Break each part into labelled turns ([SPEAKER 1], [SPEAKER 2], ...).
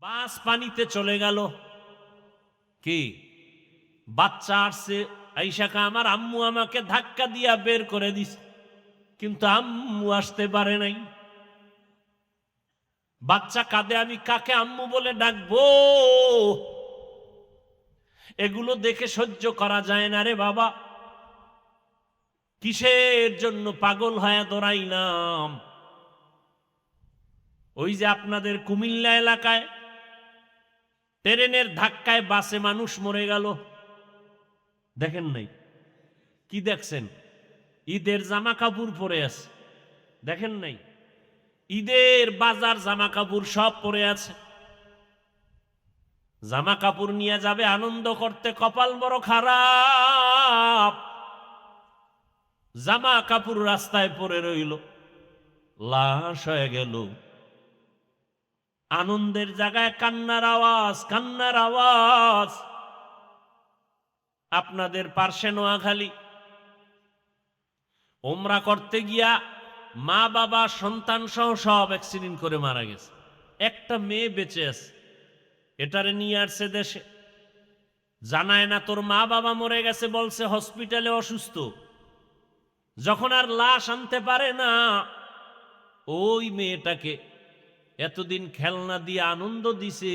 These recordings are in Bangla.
[SPEAKER 1] বাস পানিতে চলে গেল। কি বাচ্চা আসছে, আইসাকা আমার আম্মু আমাকে ধাক্কা দিয়া বের করে দিছে, কিন্তু আম্মু আসতে পারে নাই। বাচ্চা কাঁদে, আমি কাকে আম্মু বলে ডাকবো? এগুলো দেখে সহ্য করা যায় না রে বাবা। কিসের জন্য পাগল হয়ে দৌড়াইলাম? ওই যে আপনাদের কুমিল্লা এলাকায় ট্রেনের ধাক্কায় বাসে মানুষ মরে গেল, দেখেন নাই? কি দেখছেন? ঈদের জামা কাপড় পরে আছে, দেখেন নাই? ঈদের বাজার জামা কাপড় সব পরে আছে, জামা কাপড় নিয়ে যাবে আনন্দ করতে, কপাল বড় খারাপ। জামা কাপড় রাস্তায় পরে রইল, লাশ হয়ে গেল। আনন্দের জায়গায় কান্নার আওয়াজ, কান্নার আওয়াজ। আপনাদের পার্শ্বে নোয়াখালী ওমরা করতে গিয়া মা বাবা সন্তান সহ সব অ্যাক্সিডেন্ট করে মারা গেছে, একটা মেয়ে বেঁচে আছে। এটারে নিয়ে আসছে দেশে, জানায় না তোর মা বাবা মরে গেছে, বলছে হসপিটালে অসুস্থ। যখন আর লাশ আনতে পারে না, ওই মেয়েটাকে এতদিন খেলনা দিয়ে আনন্দ দিছে,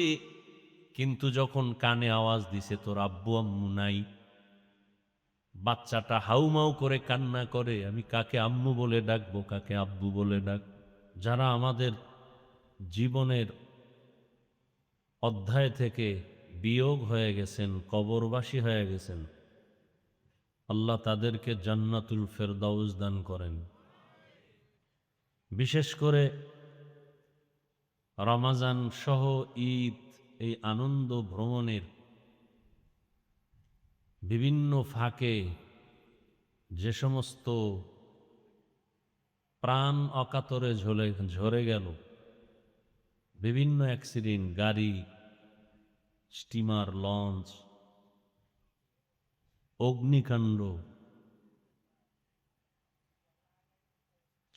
[SPEAKER 1] কিন্তু যখন কানে আওয়াজ দিছে তোর আব্বু আম্মু নাই, বাচ্চাটা হাউমাউ করে কান্না করে, আমি কাকে আম্মু বলে ডাকবো, কাকে আব্বু বলে ডাক? যারা আমাদের জীবনের অধ্যায় থেকে বিয়োগ হয়ে গেছেন, কবরবাসী হয়ে গেছেন, আল্লাহ তাদেরকে জান্নাতুল ফেরদাউস দান করেন। বিশেষ করে রমাজান সহ ঈদ, এই আনন্দ ভ্রমণের বিভিন্ন ফাঁকে যে সমস্ত প্রাণ অকাতরে ঝরে গেল, বিভিন্ন অ্যাক্সিডেন্ট, গাড়ি, স্টিমার, লঞ্চ, অগ্নিকাণ্ড,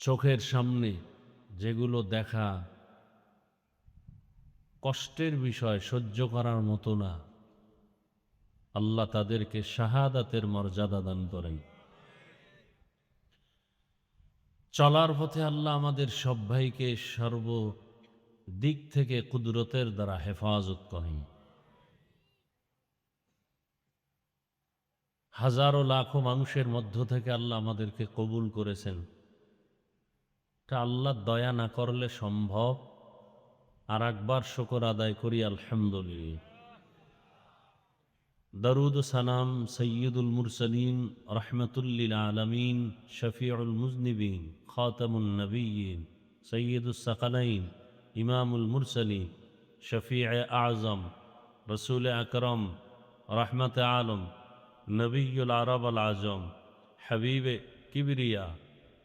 [SPEAKER 1] চোখের সামনে যেগুলো দেখা কষ্টের বিষয়, সহ্য করার মতো না, আল্লাহ তাদেরকে শাহাদাতের মর্যাদা দান করেন। চলার পথে আল্লাহ আমাদের সব ভাইকে সর্বদিক থেকে কুদরতের দ্বারা হেফাজত করেন। হাজারো লাখো মানুষের মধ্য থেকে আল্লাহ আমাদেরকে কবুল করেছেন। তা আল্লাহ দয়া না করলে সম্ভব। আর একবার শুকর আদায় করি আলহামদুলিল্লাহ। দরুদ সালাম সৈয়দুল মুরসালিন রহমতুল্লিল আলমিন শফিউল মুজনিবিন খাতামুন নবীন সৈয়দুস সাকালাইন ইমামুল মুরসালিন শফিউ আজম রসুল আকরম রহমত আলম নবীল আরব আল আজম হবিব কিবরিয়া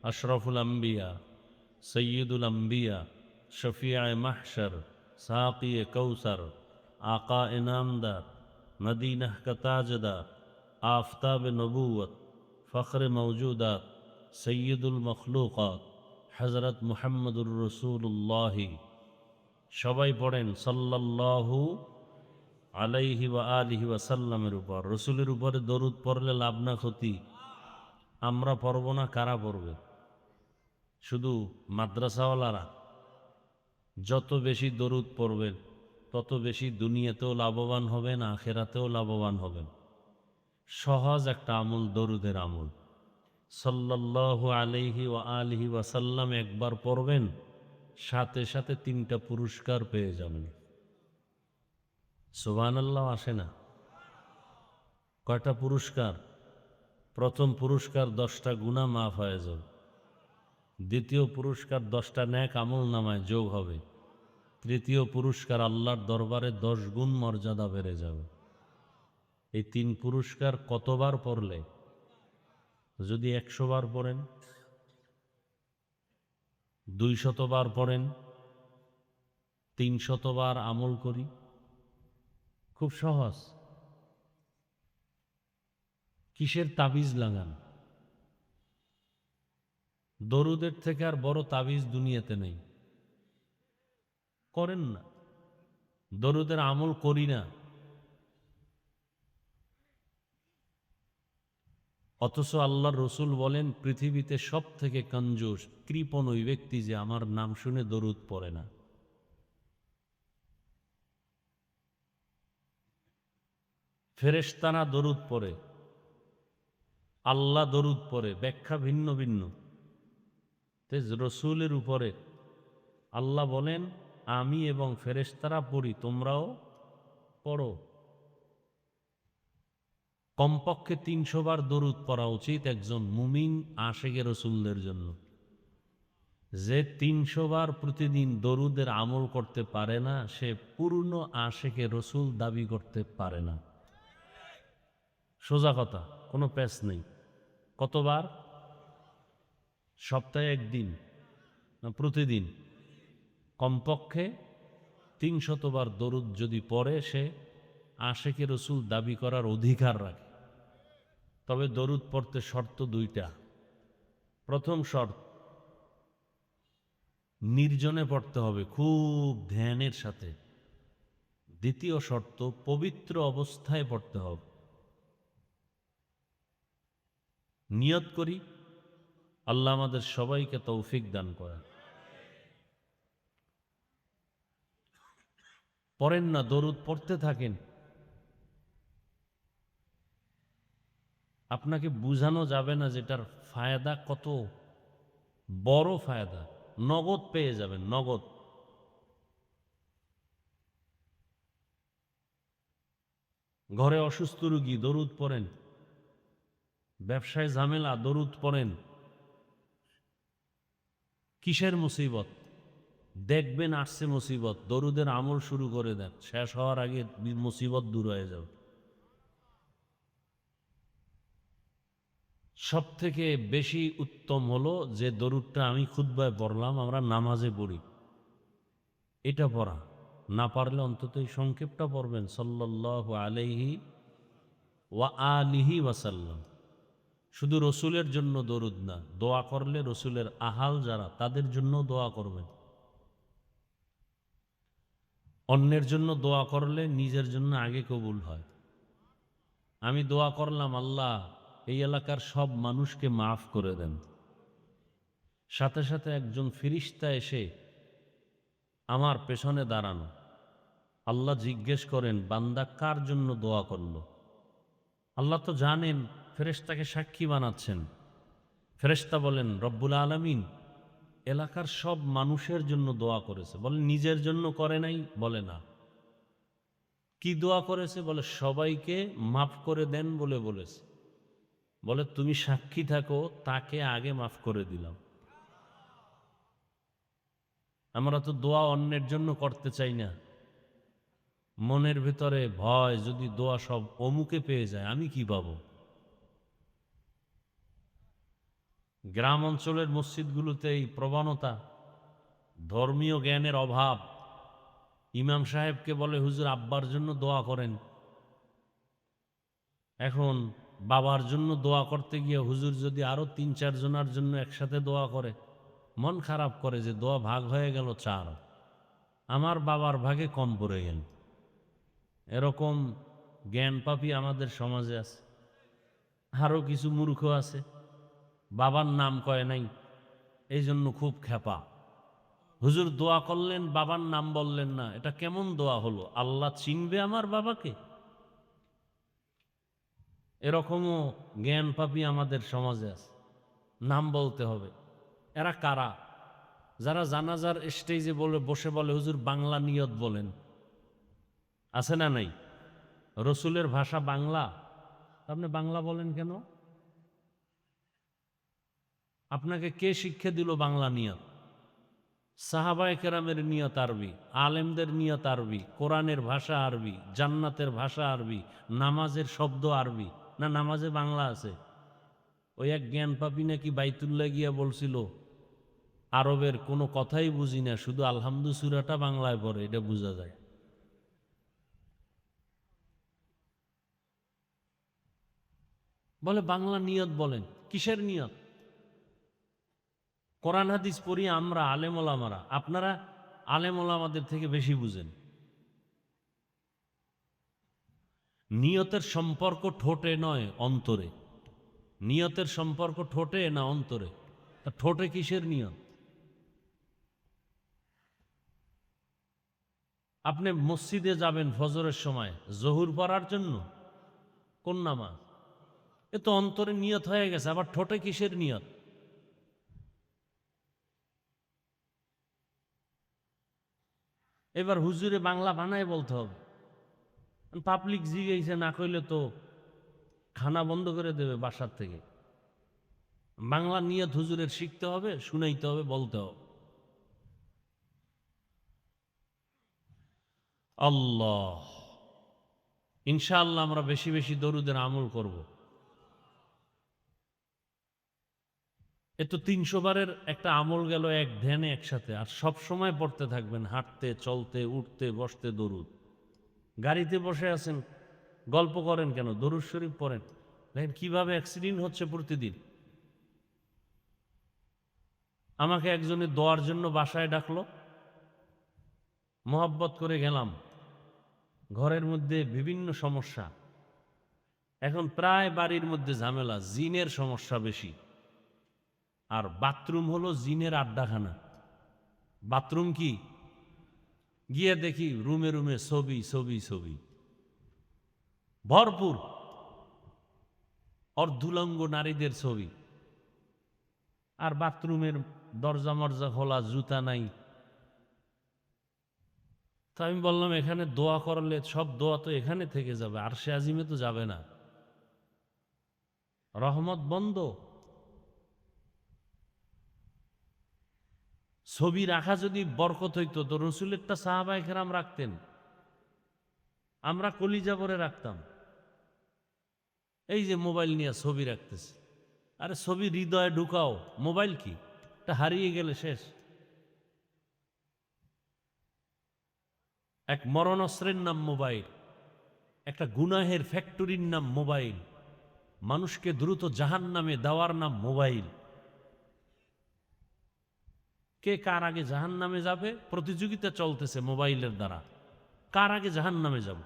[SPEAKER 1] আশরফুল আম্বিয়া সৈয়দুল আম্বিয়া শফিউ মাহশর সাকি কৌসর आका इनामदार मदीना का ताजदार आफ्ताब नबूवत फ़ख्र मौजूदात सैयदुल मखलूक़ात हज़रत मुहम्मदुर रसूलुल्लाह সবাই পড়েন সাল্লাল্লাহু আলাইহি ওয়া আলিহি ওয়াসাল্লামের উপর। রসুলের উপরে দরুদ পড়লে লাভ না ক্ষতি? আমরা পড়ব না, কারা পড়বে? শুধু মাদ্রাসাওয়ালারা। যত বেশি দরুদ পড়বেন তত বেশি দুনিয়াতেও লাভবান হবেন, আখেরাতেও লাভবান হবেন। সহজ একটা আমল, দরুদের আমল। সাল্লাল্লাহু আলাইহি ওয়া আলিহি ওয়াসাল্লাম একবার পড়বেন, সাথে সাথে 3টা পুরস্কার পেয়ে যাবেন। সুবহানাল্লাহ আসে না? কয়টা পুরস্কার? প্রথম পুরস্কার 10টা গুনাহ মাফ হয়ে যাবে। দ্বিতীয় পুরস্কার 10টা নেক আমল নামায় যোগ হবে। তৃতীয় পুরস্কার আল্লাহর দরবারে 10 গুণ মর্যাদা বেড়ে যাবে। এই 3 পুরস্কার কতবার পড়লে? যদি 100 বার পড়েন, 200 বার পড়েন, 300 বার আমল করি, খুব সহজ। কিসের তাবিজ লাগান? দরুদের থেকে আর বড় তাবিজ দুনিয়াতে নেই, করেন না। দরুদের আমল করি না, অথচ আল্লাহর রসুল বলেন পৃথিবীতে সব থেকে কঞ্জুস কৃপণ ওই ব্যক্তি যে আমার নাম শুনে দরুদ পড়ে না। ফেরেশতারা দরুদ পড়ে, আল্লাহ দরুদ পড়ে, ব্যাখ্যা ভিন্ন ভিন্ন। তেজ রসুলের উপরে আল্লাহ বলেন আমি এবং ফেরেশতারা পড়ি, তোমরাও পড়ো। কমপক্ষে ৩০০ বার দরুদ পড়া উচিত একজন মুমিন আশেকে রসুলদের জন্য। যে ৩০০ বার প্রতিদিন দরুদের আমল করতে পারে না, সে পূর্ণ আশেকে রসুল দাবি করতে পারে না। সোজা কথা, কোনো প্যাচ নেই। কতবার? সপ্তাহে একদিন না প্রতিদিন? কমপক্ষে ৩০০ বার দরুদ যদি পড়ে, সে আশেকে রসুল দাবি করার অধিকার রাখে। তবে দরুদ পড়তে শর্ত দুইটা। প্রথম শর্ত, নির্জনে পড়তে হবে, খুব ধ্যানের সাথে। দ্বিতীয় শর্ত, পবিত্র অবস্থায় পড়তে হবে। নিয়ত করি, আল্লাহ আমাদের সবাইকে তৌফিক দান করেন। পড়েন না, দরুদ পড়তে থাকেন। আপনাকে বুঝানো যাবে না যেটার ফায়দা কত বড় ফায়দা। নগদ পেয়ে যাবেন, নগদ। ঘরে অসুস্থ রোগী, দরুদ পড়েন। ব্যবসায় ঝামেলা, দরুদ পড়েন। কিসের মুসিবত দেখবেন আসছে মুসিবত, দরুদের আমল শুরু করে দেন, শেষ হওয়ার আগে মুসিবত দূর হয়ে যাবে। সব থেকে বেশি উত্তম হলো যে দরুদটা আমি খুতবায় পড়লাম, আমরা নামাজে পড়ি, এটা পড়া। না পারলে অন্তত এই সংক্ষেপটা পড়বেন, সাল্লাল্লাহু আলাইহি ওয়া আলিহি ওয়াসাল্লাম। শুধু রসুলের জন্য দরুদ না, দোয়া করলে রসুলের আহাল যারা, তাদের জন্য দোয়া করবেন। অন্যের জন্য দোয়া করলে নিজের জন্য আগে কবুল হয়। আমি দোয়া করলাম, আল্লাহ এই এলাকার সব মানুষকে মাফ করে দেন, সাথে সাথে একজন ফিরিস্তা এসে আমার পেছনে দাঁড়ানো। আল্লাহ জিজ্ঞেস করেন, বান্দা কার জন্য দোয়া করলো? আল্লাহ তো জানেন, ফেরেশতাকে সাক্ষী বানাচ্ছেন। ফেরেশতা বলেন, রব্বুল আলামিন এলাকার সব মানুষের জন্য দোয়া করেছে। বলে নিজের জন্য করে নাই? বলে না। কি দোয়া করেছে? বলে সবাইকে মাফ করে দেন বলে বলেছে। বলে তুমি সাক্ষী থাকো, তাকে আগে মাফ করে দিলাম। আমরা তো দোয়া অন্যের জন্য করতে চাই না। মনের ভিতরে ভয়, যদি দোয়া সব অমুকে পেয়ে যায় আমি কি পাবো? গ্রাম অঞ্চলের মসজিদগুলোতে এই প্রবণতা, ধর্মীয় জ্ঞানের অভাব। ইমাম সাহেবকে বলে, হুজুর আব্বার জন্য দোয়া করেন। এখন বাবার জন্য দোয়া করতে গিয়ে হুজুর যদি আরো ৩-৪ জনের জন্য একসাথে দোয়া করে, মন খারাপ করে যে দোয়া ভাগ হয়ে গেল ৪, আমার বাবার ভাগে কম পড়ে গেল। এরকম জ্ঞান পাপী আমাদের সমাজে আছে। আরো কিছু মূর্খ আছে, বাবার নাম কয় নাই, এই জন্য খুব খেপা। হুজুর দোয়া করলেন, বাবার নাম বললেন না, এটা কেমন দোয়া হলো? আল্লাহ চিনবে আমার বাবাকে? এরকমও জ্ঞান পাপী আমাদের সমাজে আছে। নাম বলতে হবে। এরা কারা? যারা জানাজার স্টেজে বসে বলে, হুজুর বাংলা নিয়ত বলেন। আছে না নাই? রসুলের ভাষা বাংলা, আপনি বাংলা বলেন কেন? আপনাকে কে শিক্ষা দিল বাংলা নিয়ত? সাহাবায়ে কেরামের নিয়ত আরবি, আলেমদের নিয়ত আরবি, কোরআনের ভাষা আরবি, জান্নাতের ভাষা আরবি, নামাজের শব্দ আরবি। না নামাজে বাংলা আছে? ওই এক জ্ঞান পাপী নাকি বাইতুল্লাহ গিয়া বলছিল, আরবের কোনো কথাই বুঝি না, শুধু আলহামদু সূরাটা বাংলায় পড়ে, এটা বোঝা যায়। বলে বাংলা নিয়ত বলেন। কিসের নিয়ত? কোরআন হাদিস পড়ি আমরা, আলেম ওলামারা। আপনারা আলেম ওলামাদের থেকে বেশি বুঝেন। নিয়তের সম্পর্ক ঠোঁটে নয়, অন্তরে। নিয়তের সম্পর্ক ঠোঁটে না অন্তরে? তা ঠোঁটে কিসের নিয়ত? আপনি মসজিদে যাবেন ফজরের সময় জহুর পড়ার জন্য, কোন নামাজ? এ তো অন্তরে নিয়ত হয়ে গেছে, আবার ঠোঁটে কিসের নিয়ত? এবার হুজুরে বাংলা বানায় বলতে হবে, পাবলিক জিগেছে না কইলে তো খানা বন্ধ করে দেবে বাসার থেকে। বাংলা নিয়ত হুজুরের শিখতে হবে, শুনাইতে হবে, বলতে হবে। আল্লাহ, ইনশাআল্লাহ আমরা বেশি বেশি দরুদের আমল করব। এ তো 300 বারের একটা আমল গেল এক ধ্যানে একসাথে। আর সব সময় পড়তে থাকবেন, হাঁটতে চলতে উঠতে বসতে দরুদ। গাড়িতে বসে আছেন, গল্প করেন কেন? দরুদ শরীফ পড়েন। দেখেন কিভাবে অ্যাক্সিডেন্ট হচ্ছে প্রতিদিন। আমাকে একজনে দোয়ার জন্য বাসায় ডাকলো, মোহাব্বত করে গেলাম। ঘরের মধ্যে বিভিন্ন সমস্যা, এখন প্রায় বাড়ির মধ্যে ঝামেলা, জিনের সমস্যা বেশি। আর বাথরুম হলো জিনের আড্ডাখানা। বাথরুম কি? গিয়ে দেখি রুমে রুমে ছবি ছবি ছবি ভরপুর, অর্ধুলঙ্গ নারীদের ছবি। আর বাথরুমের দরজা মরজা খোলা, জুতা নাই। তা আমি বললাম এখানে দোয়া করলে সব দোয়া তো এখানে থেকে যাবে, আরশে আজিমে তো যাবে না, রহমত বন্ধ। ছবি রাখা যদি বরকত হইতো তো রসুলেরটা সাহাবায়ে কেরাম রাখতেন, আমরা কলিজা ভরে রাখতাম। এই যে মোবাইল নিয়ে ছবি রাখতেছে, আরে ছবি হৃদয়ে ঢুকাও, মোবাইল কি? এটা হারিয়ে গেলে শেষ। এক মরণস্ত্রের নাম মোবাইল, একটা গুনাহের ফ্যাক্টরির নাম মোবাইল, মানুষকে দ্রুত জাহান্নামে দেওয়ার নাম মোবাইল। কে কার আগে জাহান্নামে যাবে প্রতিযোগিতা চলতেছে মোবাইলের দ্বারা। কার আগে জাহান্নামে যাব?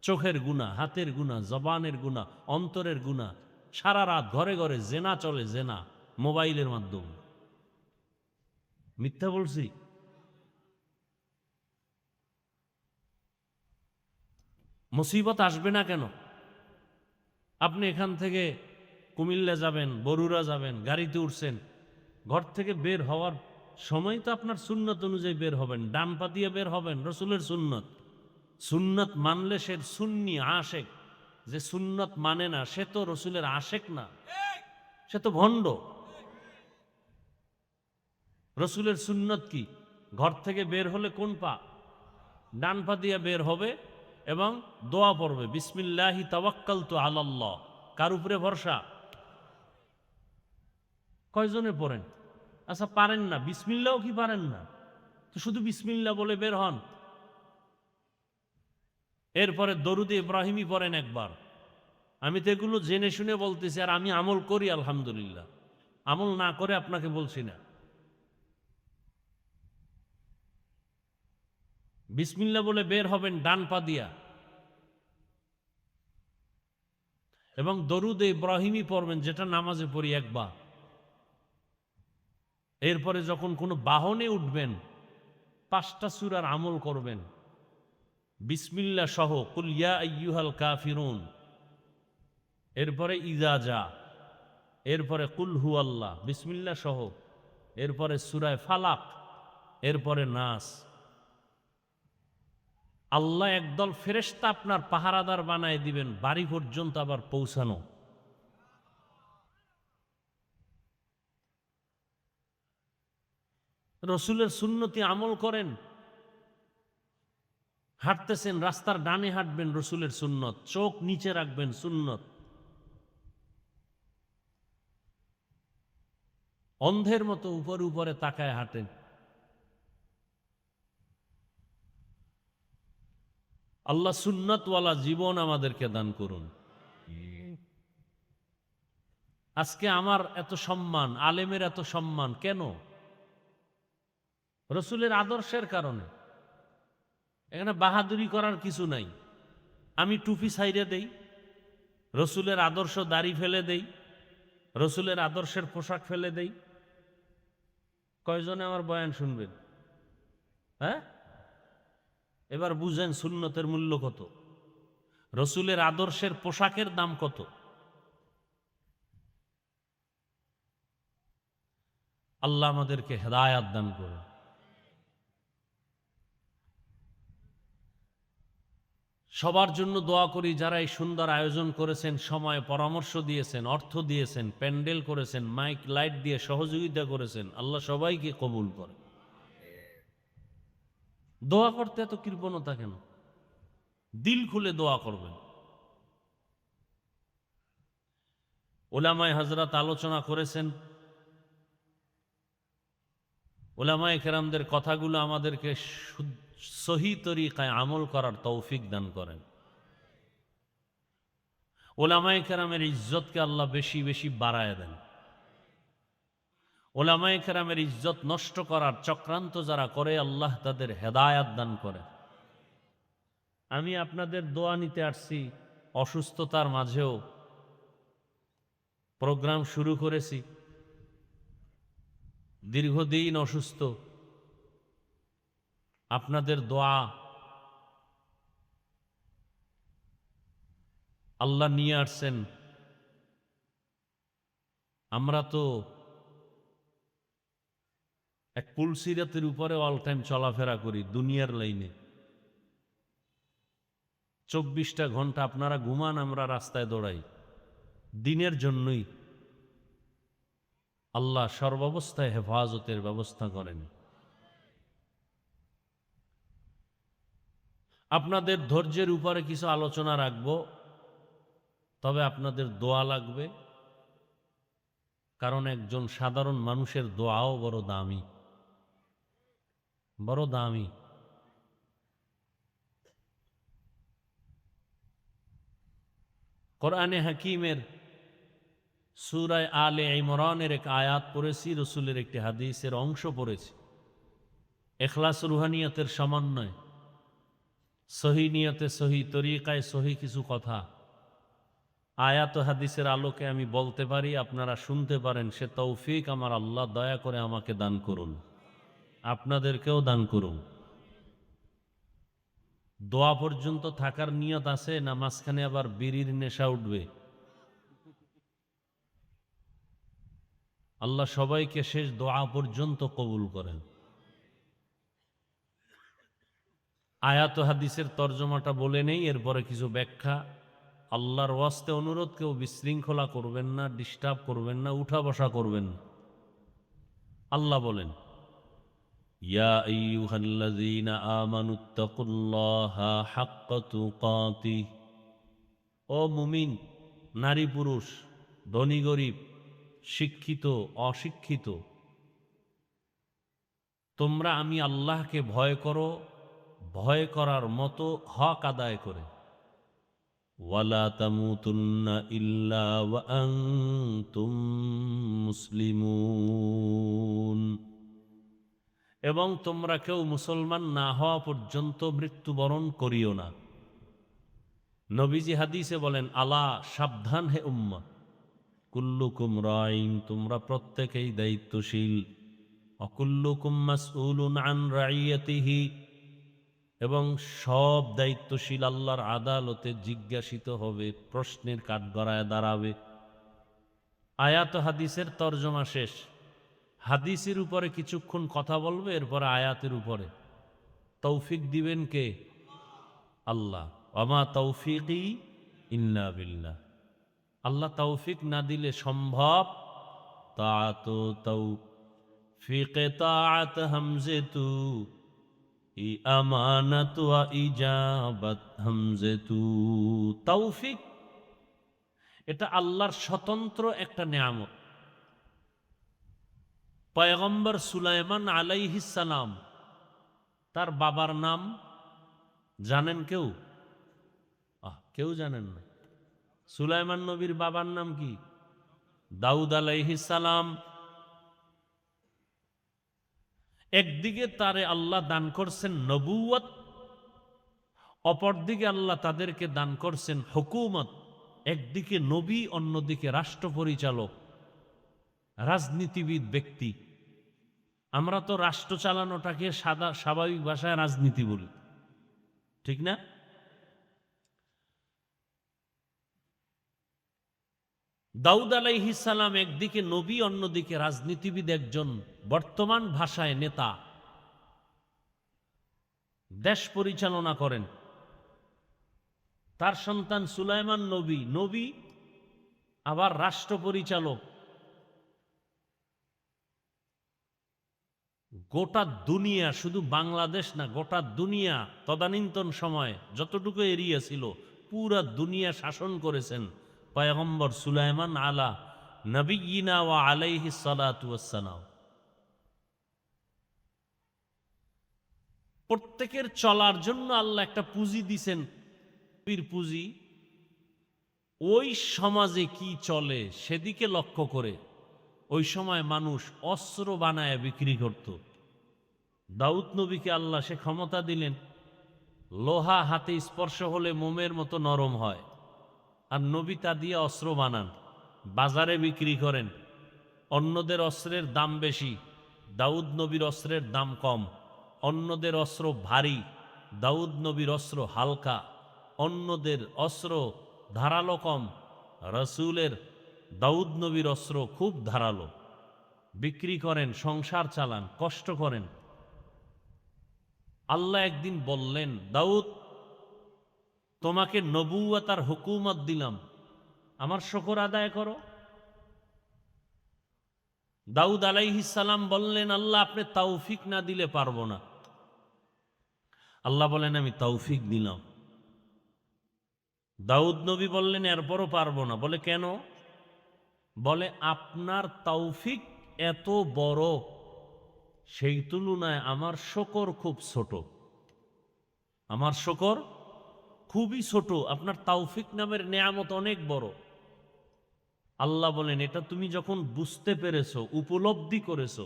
[SPEAKER 1] চোখের গুনাহ, হাতের গুনাহ, জবানের গুনাহ, অন্তরের গুনাহ। সারা রাত ঘরে ঘরে জেনা চলে, জেনা মোবাইলের মাধ্যমে। মিথ্যা বলছি? মুসিবত আসবে না কেন? আপনি এখান থেকে কুমিল্লা যাবেন, বরুড়া যাবেন, গাড়িতে উঠছেন, ঘর থেকে বের হওয়ার সময় তো আপনার সুন্নত অনুযায়ী বের হবেন, ডান পা দিয়ে বের হবেন, রসুলের সুন্নত। সুন্নত মানলে সে সুন্নি আশেক, যে সুন্নত মানে না সে তো রসুলের আশেক না, সে তো ভণ্ড। রসুলের সুন্নত কি? ঘর থেকে বের হলে কোন পা? ডান পা দিয়ে বের হবে এবং দোয়া পড়বে, বিসমিল্লাহি তাওয়াক্কালতু আলাল্লাহ। কার উপরে ভরসা? কয়জনে পড়েন? আচ্ছা পারেন না, বিসমিল্লাও কি পারেন না? তো শুধু বিসমিল্লাহ বলে বের হন। এরপরে দরুদে ইব্রাহিমী পড়েন একবার। আমি তো এগুলো জেনে শুনে বলতেছি, আর আমি আমল করি আলহামদুলিল্লাহ, আমল না করে আপনাকে বলছি না। বিসমিল্লাহ বলে বের হবেন ডান পা দিয়া, এবং দরুদে ইব্রাহিমী পড়বেন, যেটা নামাজে পড়ি একবার। এরপরে যখন কোনো বাহনে উঠবেন 5টা সূরার আমল করবেন, বিসমিল্লাহ সহ, কুল ইয়া আইয়ুহাল কাফিরুন, এরপরে ইজা যা, এরপরে কুল হু আল্লাহ, বিসমিল্লাহ সহ, এরপরে সূরায়ে ফালাক, এরপরে নাস। আল্লাহ একদল ফেরেশতা আপনার পাহারাদার বানায় দিবেন, বাড়ি পর্যন্ত আবার পৌঁছানো। রসুলের সুন্নতি আমল করেন। হাঁটতেছেন, রাস্তার ডানে হাঁটবেন, রসুলের সুন্নত, চোখ নিচে রাখবেন, সুন্নত। অন্ধের মতো উপরে উপরে তাকায় হাঁটেন। আল্লাহ সুন্নতওয়ালা জীবন আমাদেরকে দান করুন। আজকে আমার এত সম্মান, আলেমের এত সম্মান কেন? রসুলের আদর্শের কারণে। এখানে বাহাদুরি করার কিছু নাই। আমি টুপি ছাইরে দেই, রসুলের আদর্শ দাড়ি ফেলে দেই, রসুলের আদর্শের পোশাক ফেলে দেই। কয়জনে আমার বয়ান শুনবেন? হ্যাঁ, এবার বুঝেন সুন্নতের মূল্য কত, রসুলের আদর্শের পোশাকের দাম কত। আল্লাহ আমাদেরকে হেদায়াত দান করে। সবার জন্য দোয়া করি যারা এই সুন্দর আয়োজন করেছেন, সময় পরামর্শ দিয়েছেন, অর্থ দিয়েছেন, প্যান্ডেল করেছেন, মাইক লাইট দিয়ে সহযোগিতা করেছেন, আল্লাহ সবাইকে কবুল করে। দোয়া করতে এত কৃপণতা কেন? দিল খুলে দোয়া করবেন। ওলামায়ে হযরত আলোচনা করেছেন, ওলামায়ে কেরামদের কথাগুলো আমাদেরকে সহি তরিকায় আমল করার তৌফিক দান করেন। ওলামায়ে কেরামের ইজ্জতকে আল্লাহ বেশি বেশি বাড়ায় দেন। ওলামায়ে কেরামের ইজ্জত নষ্ট করার চক্রান্ত যারা করে, আল্লাহ তাদের হেদায়াত দান করেন। আমি আপনাদের দোয়া নিতে আসছি। অসুস্থতার মাঝেও প্রোগ্রাম শুরু করেছি, দীর্ঘদিন অসুস্থ। আপনাদের দোয়া আল্লাহ নিয়ে আসছেন। আমরা তো এক পুলসিরাতের উপরে অল টাইম চলাফেরা করি দুনিয়ার লাইনে। 24টা ঘন্টা আপনারা ঘুমান, আমরা রাস্তায় দৌড়াই দিনের জন্যই। আল্লাহ সর্বাবস্থায় হেফাজতের ব্যবস্থা করেন। আপনাদের ধৈর্যের উপরে কিছু আলোচনা রাখব, তবে আপনাদের দোয়া লাগবে, কারণ একজন সাধারণ মানুষের দোয়াও বড় দামি, বড় দামি। কোরআনে হাকিমের সূরা আলে ইমরানের এক আয়াত পড়েছি, রসুলের একটি হাদিসের অংশ পড়েছি। ইখলাস রুহানিয়তের সমন্বয়, সহি নিয়তে, সহি তরিকায়, সহি কিছু কথা আয়াত হাদিসের আলোকে আমি বলতে পারি, আপনারা শুনতে পারেন। সে তৌফিক আমার আল্লাহ দয়া করে আমাকে দান করুন, আপনাদেরকেও দান করুন। দোয়া পর্যন্ত থাকার নিয়ত আছে না মাঝখানে আবার বিড়ির নেশা উঠবে? আল্লাহ সবাইকে শেষ দোয়া পর্যন্ত কবুল করেন। আয়াত হাদিসের তর্জমাটা বলে নেই, এরপরে কিছু ব্যাখ্যা। আল্লাহর ওয়াস্তে অনুরোধ, কেউ বিশৃঙ্খলা করবেন না, ডিস্টার্ব করবেন না, উঠা বসা করবেন না। আল্লাহ বলেন, ইয়া আইয়ুহাল্লাযীনা আমানুত্তাকুল্লাহা হাক্কা তুকাতিহ। ও মুমিন, নারী পুরুষ, ধনী গরিব, শিক্ষিত অশিক্ষিত, তোমরা আমি আল্লাহকে ভয় করো, ভয় করার মতো হক আদায় করে। ওয়ালা তামুতুন্না ইল্লা ওয়া আনতুম মুসলিমুন। এবং তোমরা কেউ মুসলমান না হওয়া পর্যন্ত মৃত্যুবরণ করিও না। নবীজি হাদিসে বলেন, আলা, সাবধান হে উম্মত, কুল্লুকুম রাইন, তোমরা প্রত্যেকেই দায়িত্বশীল, অকুল্লুকুম মাসউলুন আন রাইয়াতিহি, এবং সব দায়িত্বশীল আল্লাহর আদালতে জিজ্ঞাসিত হবে, প্রশ্নের কাঠগড়ায় দাঁড়াবে। আয়াত হাদিসের তর্জমা শেষ। হাদিসের উপরে কিছুক্ষণ কথা বলবে, এরপরে আয়াতের উপরে। তৌফিক দিবেন কে? আল্লাহ। ওয়ামা তৌফিকি ইল্লা বিল্লাহ। আল্লাহ তৌফিক না দিলে সম্ভব তাআত তৌফিক তাআত হামজে তু ই আমানত ওয়া ইজাবাত হামজে তু। তৌফিক এটা আল্লাহর স্বতন্ত্র একটা নেয়ামত। পয়গম্বর সুলাইমান আলাইহিস সালাম, তার বাবার নাম জানেন কেউ? কেউ জানেন না। সুলাইমান নবীর বাবার নাম কি? দাউদ আলাইহিস সালাম। একদিকে তারে আল্লাহ দান করছেন নবুয়ত, অপরদিকে আল্লাহ তাদেরকে দান করছেন হুকুমত, একদিকে নবী, অন্যদিকে রাষ্ট্র পরিচালক, রাজনীতিবিদ ব্যক্তি। আমরা তো রাষ্ট্র চালানোটাকে স্বাভাবিক ভাষায় রাজনীতি বলি, ঠিক না? দাউদ আলাইহিস সালাম একদিকে নবী, অন্যদিকে রাজনীতিবিদ, একজন বর্তমান ভাষায় নেতা, দেশ পরিচালনা করেন। তার সন্তান সুলাইমান নবী, নবী আবার রাষ্ট্র পরিচালক। গোটা দুনিয়া, শুধু বাংলাদেশ না, গোটা দুনিয়া তদানীন্তন সময় যতটুকু এরিয়া ছিল, পুরা দুনিয়া শাসন করেছেন পয়গম্বর সুলাইমান আলা নবিয়িনা ওয়া আলাইহিস সালাতু ওয়াস সালাম। প্রত্যেকের চলার জন্য আল্লাহ একটা পুঁজি দিছেন, পুঁজি। ওই সমাজে কি চলে সেদিকে লক্ষ্য করে ওই সময় মানুষ অস্ত্র বানায় বিক্রি করত। দাউদ নবীকে আল্লাহ সে ক্ষমতা দিলেন, লোহা হাতে স্পর্শ হলে মোমের মতো নরম হয়, আর নবী তা দিয়ে অস্ত্র বানান, বাজারে বিক্রি করেন। অন্যদের অস্ত্রের দাম বেশি, দাউদ নবীর অস্ত্রের দাম কম। অন্যদের অস্ত্র ভারী, দাউদ নবীর অস্ত্র হালকা। অন্যদের অস্ত্র ধারালো কম, রসুলের দাউদ নবীর অস্ত্র খুব ধারালো। বিক্রি করেন, সংসার চালান, কষ্ট করেন। আল্লাহ একদিন বললেন, দাউদ, তোমাকে নবুয়ত আর হুকুমত দিলাম, আমার শুকর আদায় করো। দাউদ আলাইহিস সালাম বললেন, আল্লাহ আপনি তৌফিক না দিলে পারবো না। আল্লাহ বলেন, আমি তৌফিক দিলাম। দাউদ নবী বললেন, এরপরও পারবো না। বলে কেন? বলে আপনার তৌফিক এত বড়, সেই তুলনায় আমার শুকর খুব ছোট। আমার শুকর খুবই ছোট, আপনার তৌফিক নামের নেয়ামত অনেক বড়। আল্লাহ বলেন, এটা তুমি যখন বুঝতে পেরেছো, উপলব্ধি করেছো,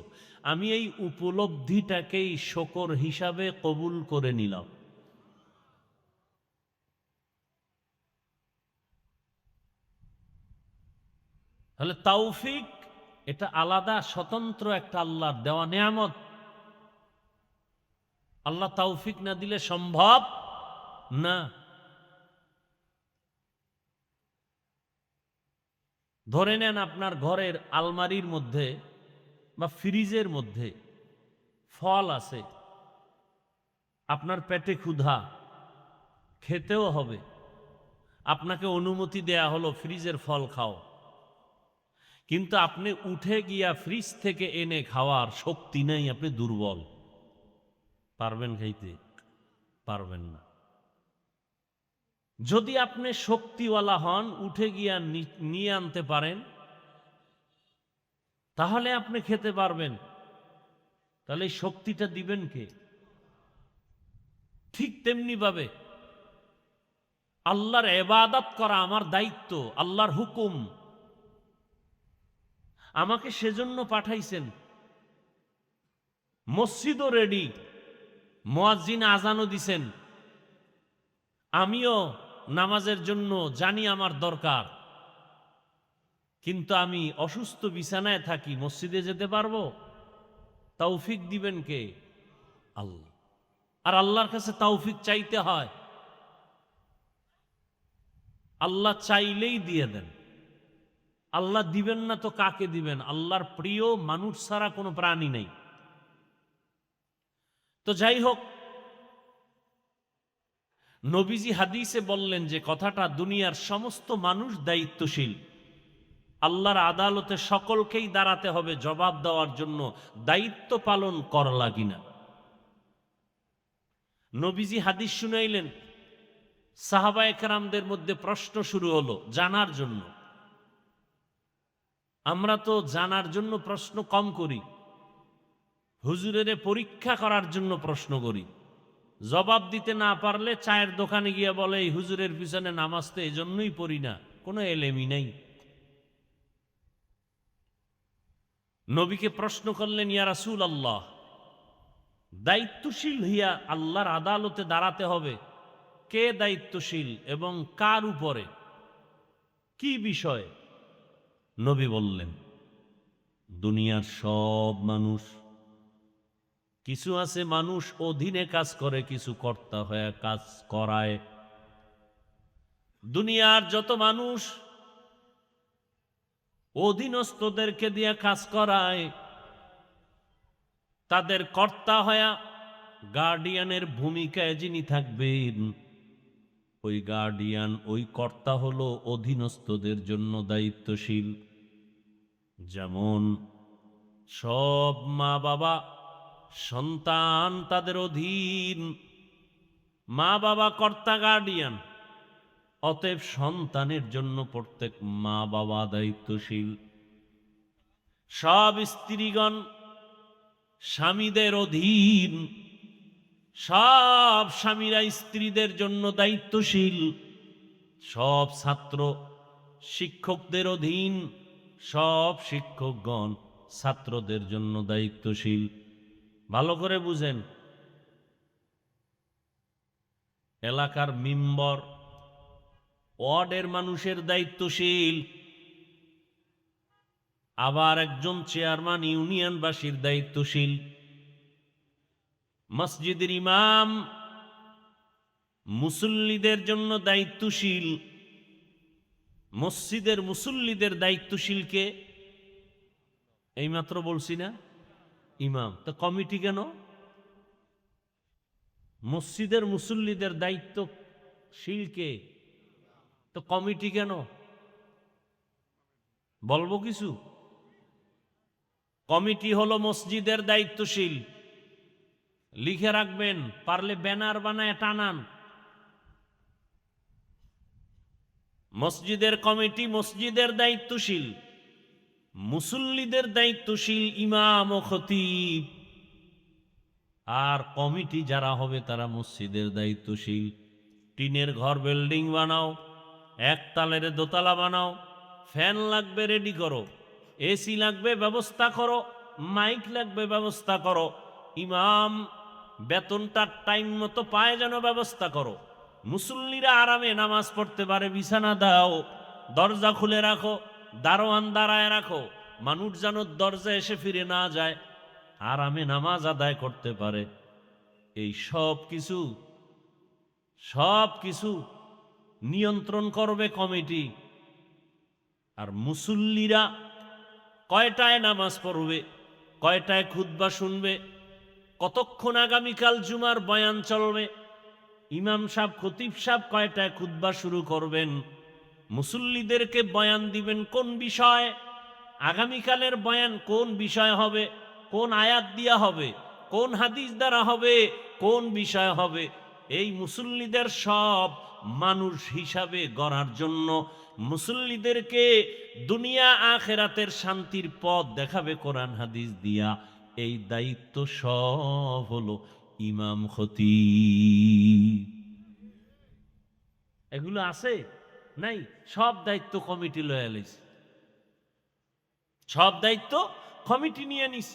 [SPEAKER 1] আমি এই উপলব্ধিটাকেই শুকর হিসাবে কবুল করে নিলাম। তাহলে তৌফিক এটা আলাদা, স্বতন্ত্র একটা আল্লাহর দেওয়া নেয়ামত। আল্লাহ তৌফিক না দিলে সম্ভব না। ধরে নেন আপনার ঘরের আলমারির মধ্যে বা ফ্রিজের মধ্যে ফল আছে, আপনার পেটে ক্ষুধা, খেতেও হবে, আপনাকে অনুমতি দেয়া হলো ফ্রিজের ফল খাও, কিন্তু আপনি উঠে গিয়া ফ্রিজ থেকে এনে খাওয়ার শক্তি নেই, আপনি দুর্বল, পারবেন খাইতে? পারবেন না। যদি আপনি শক্তিওয়ালা হন, উঠে গিয়া নিয়ে আনতে পারেন, তাহলে আপনি খেতে পারবেন। তাহলে এই শক্তিটা দিবেন কে? ঠিক তেমনি ভাবে আল্লাহর ইবাদত করা আমার দায়িত্ব, আল্লাহর হুকুম, আমাকে সেজন্য পাঠাইছেন। মসজিদও রেডি, মুয়াজ্জিন আজানও দিছেন, আমিও নামাজের জন্য জানি আমার দরকার, কিন্তু আমি অসুস্থ বিছানায় থাকি, মসজিদে যেতে পারবো? তৌফিক দিবেন কে? আল্লাহ। আর আল্লাহর কাছে তৌফিক চাইতে হয়, আল্লাহ চাইলেই দিয়ে দেন। আল্লাহ দিবেন না তো কাকে দিবেন? আল্লাহর প্রিয় মানুষ ছাড়া কোনো প্রাণী নেই। তো যাই হোক, নবীজি হাদিসে বললেন যে কথাটা, দুনিয়ার সমস্ত মানুষ দায়িত্বশীল, আল্লাহর আদালতে সকলকেই দাঁড়াতে হবে জবাব দেওয়ার জন্য, দায়িত্ব পালন করা লাগি না। নবীজি হাদিস শুনাইলেন, সাহাবা একরামদের মধ্যে প্রশ্ন শুরু হলো জানার জন্য। আমরা তো জানার জন্য প্রশ্ন কম করি, হুজুরের পরীক্ষা করার জন্য প্রশ্ন করি। জবাব দিতে না পারলে চায়ের দোকানে গিয়ে বলে, এই হুজুরের পিছনে নামাজ তো এই জন্যই পড়ি না, কোনো এলেমই নেই। নবীকে প্রশ্ন করলেন, ইয়া রাসূল আল্লাহ, দায়িত্বশীল হইয়া আল্লাহর আদালতে দাঁড়াতে হবে, কে দায়িত্বশীল এবং কার উপরে, কি বিষয়ে? নবী বললেন, দুনিয়ার সব মানুষ। কিছু আছে মানুষ অধীনে কাজ করে, কিছু কর্তা হয়ে কাজ করায়। দুনিয়ার যত মানুষ অধীনস্থদেরকে দিয়ে কাজ করায়, তাদের কর্তা হয়া গার্ডিয়ানের ভূমিকায় যিনি থাকবেন, ওই গার্ডিয়ান, ওই কর্তা হলো অধীনস্থদের জন্য দায়িত্বশীল। যেমন সব মা বাবা, সন্তান তাদের অধীন, মা বাবা কর্তা গার্ডিয়ান, অতএব সন্তানের জন্য প্রত্যেক মা বাবা দায়িত্বশীল। সব স্ত্রীগণ স্বামীদের অধীন, সব স্বামীরা স্ত্রীদের জন্য দায়িত্বশীল। সব ছাত্র শিক্ষকদের অধীন, সব শিক্ষকগণ ছাত্রদের জন্য দায়িত্বশীল। ভালো করে বুঝেন। এলাকার মেম্বার ওয়ার্ডের মানুষের দায়িত্বশীল, আবার একজন চেয়ারম্যান ইউনিয়নবাসীর দায়িত্বশীল। মসজিদের ইমাম মুসল্লিদের জন্য দায়িত্বশীল। মসজিদের মুসল্লিদের দায়িত্বশীল কে? এইমাত্র বলছি না, ইমাম। তো কমিটি কেন? মসজিদের মুসল্লিদের দায়িত্বশীল কে? তো কমিটি কেন? বলবো কিছু? কমিটি হলো মসজিদের দায়িত্বশীল। লিখে রাখবেন, পারলে ব্যানার বানায় টানান। মসজিদের কমিটি মসজিদের দায়িত্বশীল, মুসল্লিদের দায়িত্বশীল ইমাম ও খতিব, আর কমিটি যারা হবে তারা মসজিদের দায়িত্বশীল। টিনের ঘর বিল্ডিং বানাও, একতলার দোতলা বানাও, ফ্যান লাগবে রেডি করো, এসি লাগবে ব্যবস্থা করো, মাইক লাগবে ব্যবস্থা করো, ইমাম বেতনটা টাইম মতো পায় যেন ব্যবস্থা করো, মুসল্লিরা আরামে নামাজ পড়তে পারে বিছানা দাও, দরজা খুলে রাখো, দারোয়ান দাঁড়ায় রাখো, মানুষ যেন দরজা এসে ফিরে না যায়, আরামে নামাজ আদায় করতে পারে। এই সব কিছু নিয়ন্ত্রণ করবে কমিটি। আর মুসল্লিরা কয়টায় নামাজ পড়বে, কয়টায় খুতবা শুনবে, কতক্ষণ আগামীকাল জুমার বয়ান চলবে, ইমাম সাহেব খতিব সাহেব কয়টায় খুতবা শুরু করবেন, মুসল্লিদেরকে বয়ান দিবেন কোন বিষয়, আগামীকালের বয়ান কোন বিষয় হবে, কোন আয়াত দিয়া হবে, কোন হাদিস দ্বারা হবে, কোন বিষয় হবে, এই মুসল্লিদের সব মানুষ হিসাবে গড়ার জন্য, মুসল্লিদেরকে দুনিয়া আখেরাতের শান্তির পথ দেখাবে কোরআন হাদিস দিয়া, এই দায়িত্ব সব হলো ইমাম খতিব। এগুলো আছে নাই? সব দায়িত্ব কমিটি লয়ে লইছে, সব দায়িত্ব কমিটি নিয়ে নিস।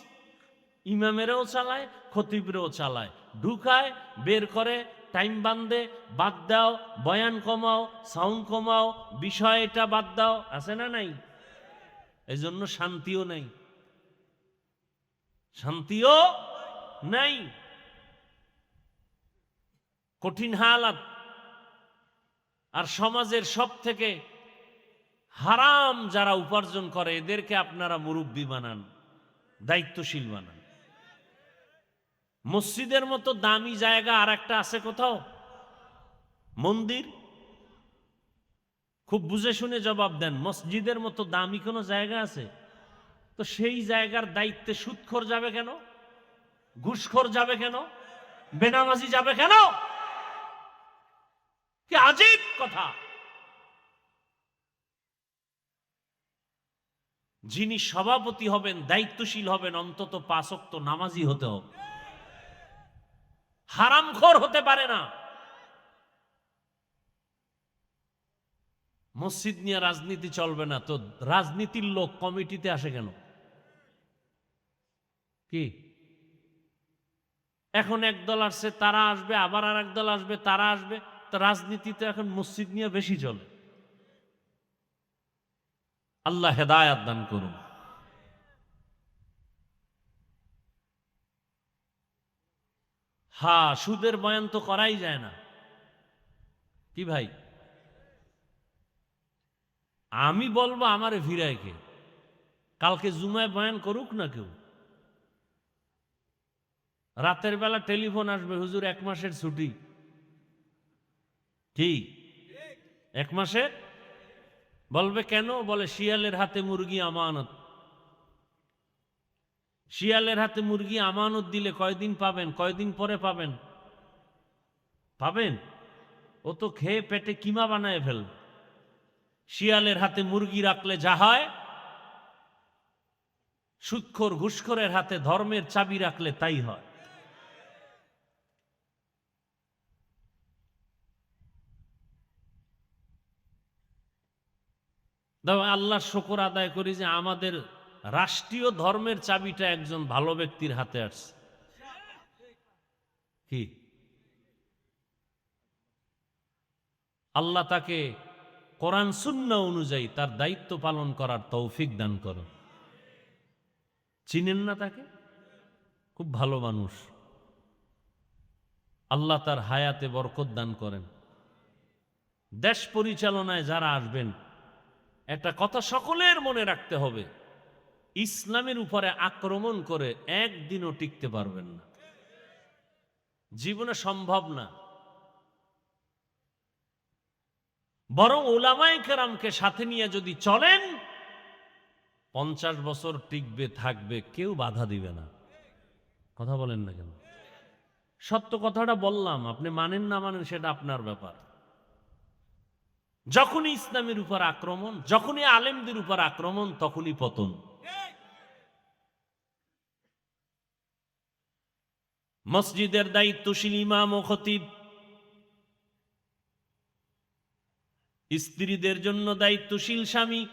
[SPEAKER 1] ইমামেরও চালায়, খতিবরেও চালায়, ঢুকায় বের করে, টাইম বান্ধে, বাদ দাও, বয়ান কমাও, সাউন্ড কমাও, বিষয় এটা বাদ দাও, আছে না নাই? এই জন্য শান্তিও নাই, শান্তিও নাই, কঠিন হালাত। আর সমাজের সব থেকে হারাম যারা উপার্জন করে এদেরকে আপনারা মুরব্বী বানান, দায়িত্বশীল বানান। মসজিদের মতো দামি জায়গা আর একটা আছে কোথাও? মন্দির। খুব বুঝে শুনে জবাব দেন, মসজিদের মতো দামি কোনো জায়গা আছে? তো সেই জায়গার দায়িত্বে সুদখোর যাবে কেন? ঘুষখোর যাবে কেন? বেনামাজি যাবে কেন? কি আজীব কথা! যিনি সভাপতি হবেন, দায়িত্বশীল হবেন, অন্তত 5 ওয়াক্ত নামাজি হতে হবে, হারামখোর হতে পারে না। মসজিদ নিয়ে রাজনীতি চলবে না, তো রাজনীতির লোক কমিটিতে আসে কেন? কি এখন এক দল আসছে তারা আসবে, আবার আর এক দল আসবে তারা আসবে, রাজনীতিতে এখন মসজিদ নিয়ে বেশি চলে। আল্লাহ হেদায়াত দান করুন। হ্যাঁ, সুদের বয়ান তো করাই যায় না। কি ভাই, আমি বলবো আমারে ভিড়াইকে কালকে জুমায় বয়ান করুক না কেউ। রাতের বেলা টেলিফোন আসবে, হুজুর 1 মাসের ছুটি। কি 1 মাসের? বলবে কেন? বলে শিয়ালের হাতে মুরগি আমানত। শিয়ালের হাতে মুরগি আমানত দিলে কয়দিন পাবেন? কয়দিন পরে পাবেন? পাবেন? ও তো খেয়ে পেটে কিমা বানায় ফেল। শিয়ালের হাতে মুরগি রাখলে যা হয়, সুদখোর ঘুষখোরের হাতে ধর্মের চাবি রাখলে তাই হয়। আল্লাহর শুকর আদায় করি যে আমাদের রাষ্ট্রীয় ধর্মের চাবিটা একজন ভালো ব্যক্তির হাতে আসছে। কি আল্লাহ তাকে কোরআন সুন্নাহ অনুযায়ী তার দায়িত্ব পালন করার তৌফিক দান করো। চিনেন না তাকে? খুব ভালো মানুষ। আল্লাহ তার হায়াতে বরকত দান করেন। দেশ পরিচালনায় যারা আসবেন, একটা কথা সকলের মনে রাখতে হবে, ইসলামের উপরে আক্রমণ করে একদিনও টিকতে পারবেন না, জীবনে সম্ভব না। বরং উলামায়ে কেরামকে সাথে নিয়ে যদি চলেন, 50 বছর টিকবে, থাকবে, কেউ বাধা দিবে না। কথা বলেন না কেন? সত্য কথাটা বললাম, আপনি মানেন না মানেন সেটা আপনার ব্যাপার। যখনই ইসলামের উপর আক্রমণ, যখনই আলেমদের উপর আক্রমণ, তখনই পতন। মসজিদের দায়িত্বশীল ইমাম ও খতিব, স্ত্রীদের জন্য দায়িত্বশীল স্বামী,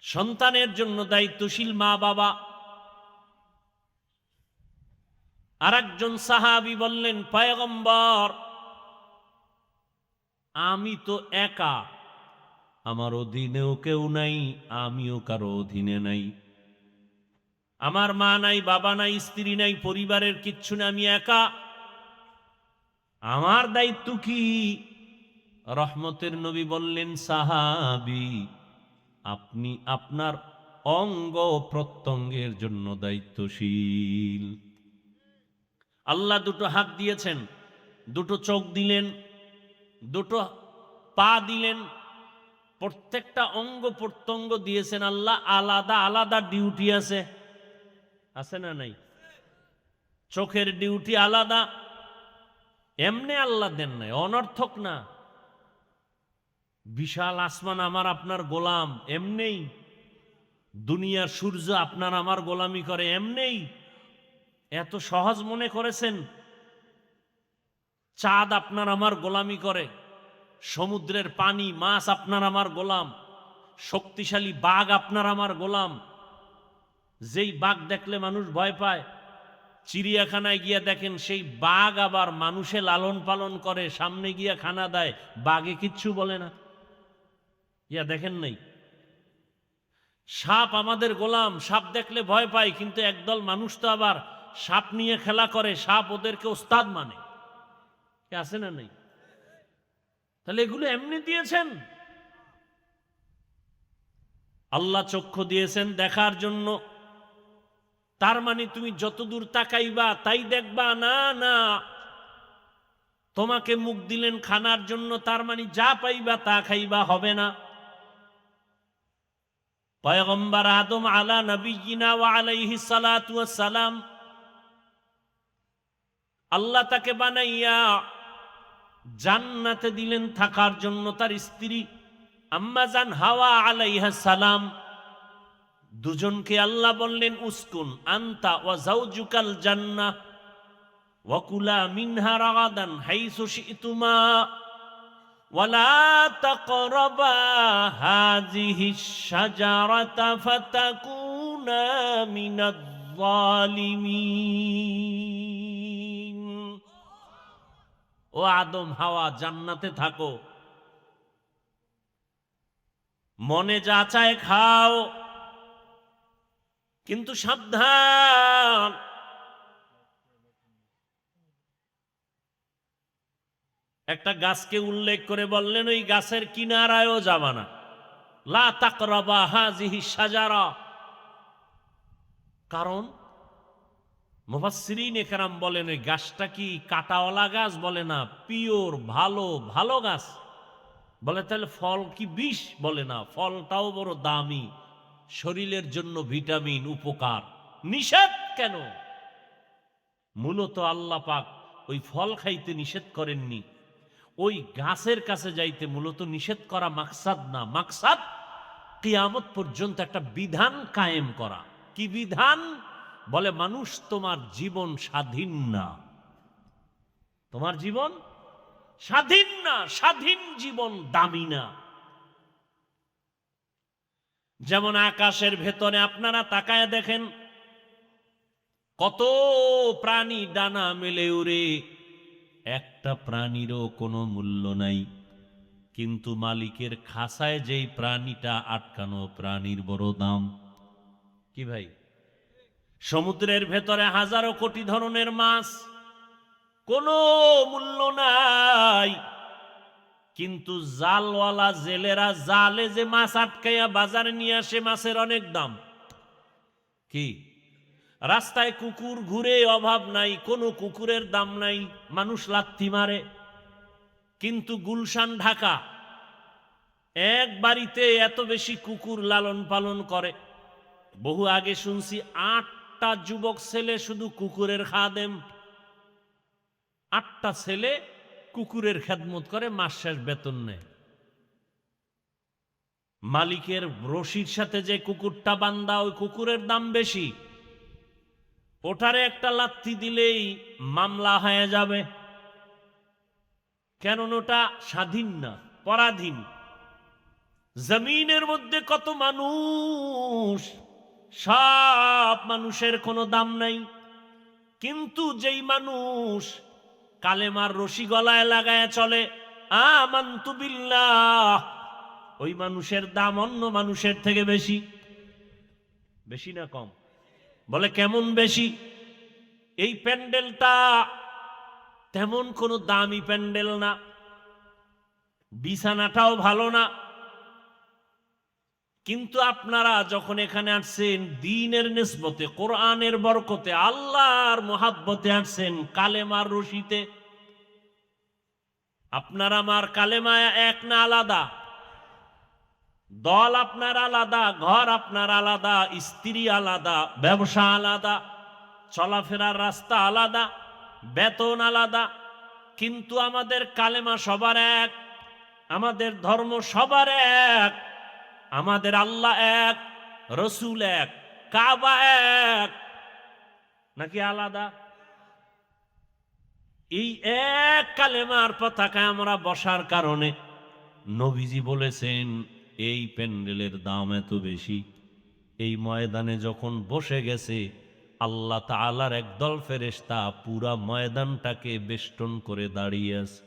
[SPEAKER 1] সন্তানের জন্য দায়িত্বশীল মা বাবা। আরেকজন সাহাবী বললেন, পয়গম্বর, আমি তো একা, আমার অধীনেও কেউ নাই, আমিও কারো অধীনে নাই। আমার মা নাই, বাবা নাই, স্ত্রী নাই, পরিবারের কিচ্ছু না, আমি একা। আমার দায়িত্ব কি? রহমতের নবী বললেন, সাহাবী, আপনি আপনার অঙ্গ প্রত্যঙ্গের জন্য দায়িত্বশীল। আল্লাহ দুটো হাত দিয়েছেন, দুটো চোখ দিলেন, দুটো পা দিলেন, প্রত্যেকটা অঙ্গ প্রত্যঙ্গ দিয়েছেন আল্লাহ। আলাদা আলাদা ডিউটি আছে, আছে না নাই? চোখের ডিউটি আলাদা, এমনি আল্লাহ দেন নাই, অনর্থক না। বিশাল আসমান আমার আপনার গোলাম, এমনেই। দুনিয়ার সূর্য আপনার আমার গোলামি করে, এমনেই। এত সহজ মনে করেছেন? চাঁদ আপনার আমার গোলামি করে, সমুদ্রের পানি মাছ আপনার আমার গোলাম, শক্তিশালী বাঘ আপনার আমার গোলাম। যেই বাঘ দেখলে মানুষ ভয় পায়, চিড়িয়াখানায় গিয়া দেখেন সেই বাঘ আবার মানুষে লালন পালন করে, সামনে গিয়া খানা দেয়, বাঘে কিচ্ছু বলে না। ইয়া দেখেন নাই? সাপ আমাদের গোলাম, সাপ দেখলে ভয় পায়, কিন্তু একদল মানুষ তো আবার সাপ নিয়ে খেলা করে, সাপ ওদেরকে ওস্তাদ মানে। আছে না নাই? তাহলে এগুলো এমনি দিয়েছেন? আল্লাহ চক্ষু দিয়েছেন দেখার জন্য, তার মানে তুমি যতদূর তাকাইবা তাই দেখবা না? না। তোমাকে মুখ দিলেন খানার জন্য, তার মানে যা পাইবা তা খাইবা, হবে না। পয়গম্বর আদম আলা নবিয়িনা ওয়া আলাইহিস সালাতু ওয়াস সালাম, আল্লাহ তাকে বানাইয়া জান্নাতে দিলেন থাকার জন্য। তার স্ত্রী আম্মা জান হাওয়া আলাইহিস সালাম, দুজনকে আল্লাহ বললেন, উসকুন আনতা ওয়া যাওজুকাল জান্নাহ ওয়া কুলা মিনহা রাগাদান হাইসু শি'তুমা ওয়ালা তাকরাবা হাযিহিশ শাজারাতা ফাতাকুনা মিনাজ জালিমিন। ও আদম হাওয়া জান্নাতে থাকো, মনে যা চায় খাও, কিন্তু সাবধান, একটা গাছকে উল্লেখ করে বললেন ওই গাছের কিনারায়ও যাবা না, লা তাকরাবা হাযিহি শাজারা। কারণ মুফাসসিরিন একরাম বলেন ওই গাছটা কি কাটাওয়ালা গাছ, বলে না, পিওর ভালো ভালো গাছ। বলে তাহলে ফল কি বিষ? বলে না, ফলটাও বড় দামি, শরীরের জন্য ভিটামিন, উপকার। নিষেধ কেন? মূলত আল্লাহ পাক ওই ফল খাইতে নিষেধ করেননি, ওই গাছের কাছে যাইতে মূলত নিষেধ করা মাকসাদ না। মাকসাদ কিয়ামত পর্যন্ত একটা বিধান কায়েম করা। কি বিধান? বলে মানুষ তোমার জীবন স্বাধীন না, তোমার জীবন স্বাধীন না, স্বাধীন জীবন দামি না। যেমন আকাশের ভেতরে আপনারা তাকায় দেখেন কত প্রাণী ডানা মেলে উড়ে, একটা প্রাণীরও কোনো মূল্য নাই, কিন্তু মালিকের খাসায় যেই প্রাণীটা আটকানো, প্রাণীর বড় দাম। কি ভাই? সমুদ্রের ভেতরে হাজারো কোটি ধরনের মাছ, কোনো মূল্য নাই, কিন্তু জালওয়ালা জেলেরা জালে যে মাছ আটকাইয়া বাজারে নিয়ে আসে, মাছের অনেক দাম। কি? রাস্তায় কুকুর ঘুরে, অভাব নাই, কোনো কুকুরের দাম নাই, মানুষ লাথি মারে। কিন্তু গুলশান ঢাকা এক বাড়িতে এত বেশি কুকুর লালন পালন করে। বহু আগে শুনছি 8টা যুবক ছেলে শুধু কুকুরের খাদেম, 8টা ছেলে কুকুরের খেদমত করে, মাস শেষ বেতন নেয়। মালিকের রশির সাথে যে কুকুরটা বান্দা, ওই কুকুরের দাম বেশি, ওটারে একটা লাথি দিলেই মামলা হয়ে যাবে। কেন? ওটা স্বাধীন না, পরাধীন। জমিনের মধ্যে কত মানুষ, সব মানুষের কোনো দাম নাই, কিন্তু যেই মানুষ কালেমার রশি গলায় লাগায় চলে, আমানতু বিল্লাহ, ওই মানুষের দাম অন্য মানুষের থেকে বেশি। বেশি না কম? বলে কেমন বেশি? এই প্যান্ডেলটা তেমন কোনো দামি প্যান্ডেল না, বিছানাটাও ভালো না, কিন্তু আপনারা যখন এখানে আসছেন দ্বীনের নিসবতে, কোরআনের বরকতে, আল্লাহর মোহাব্বতে আসছেন, কালেমার রশিতে। আপনার আমার কালেমা এক না আলাদা? দল আপনার আলাদা, ঘর আপনার আলাদা, স্ত্রী আলাদা, ব্যবসা আলাদা, চলাফেরার রাস্তা আলাদা, বেতন আলাদা, কিন্তু আমাদের কালেমা সবার এক, আমাদের ধর্ম সবার এক, আমাদের আল্লাহ এক, রসুল এক, কাবা এক, নাকি আলাদা? এই এক কালেমার পতাকায় আমরা বসার কারণে নবীজি বলেছেন এই প্যান্ডেলের দাম এত বেশি। এই ময়দানে যখন বসে গেছে, আল্লাহ তাআলার একদল ফেরেশতা পুরা ময়দানটাকে বেষ্টন করে দাঁড়িয়ে আছে।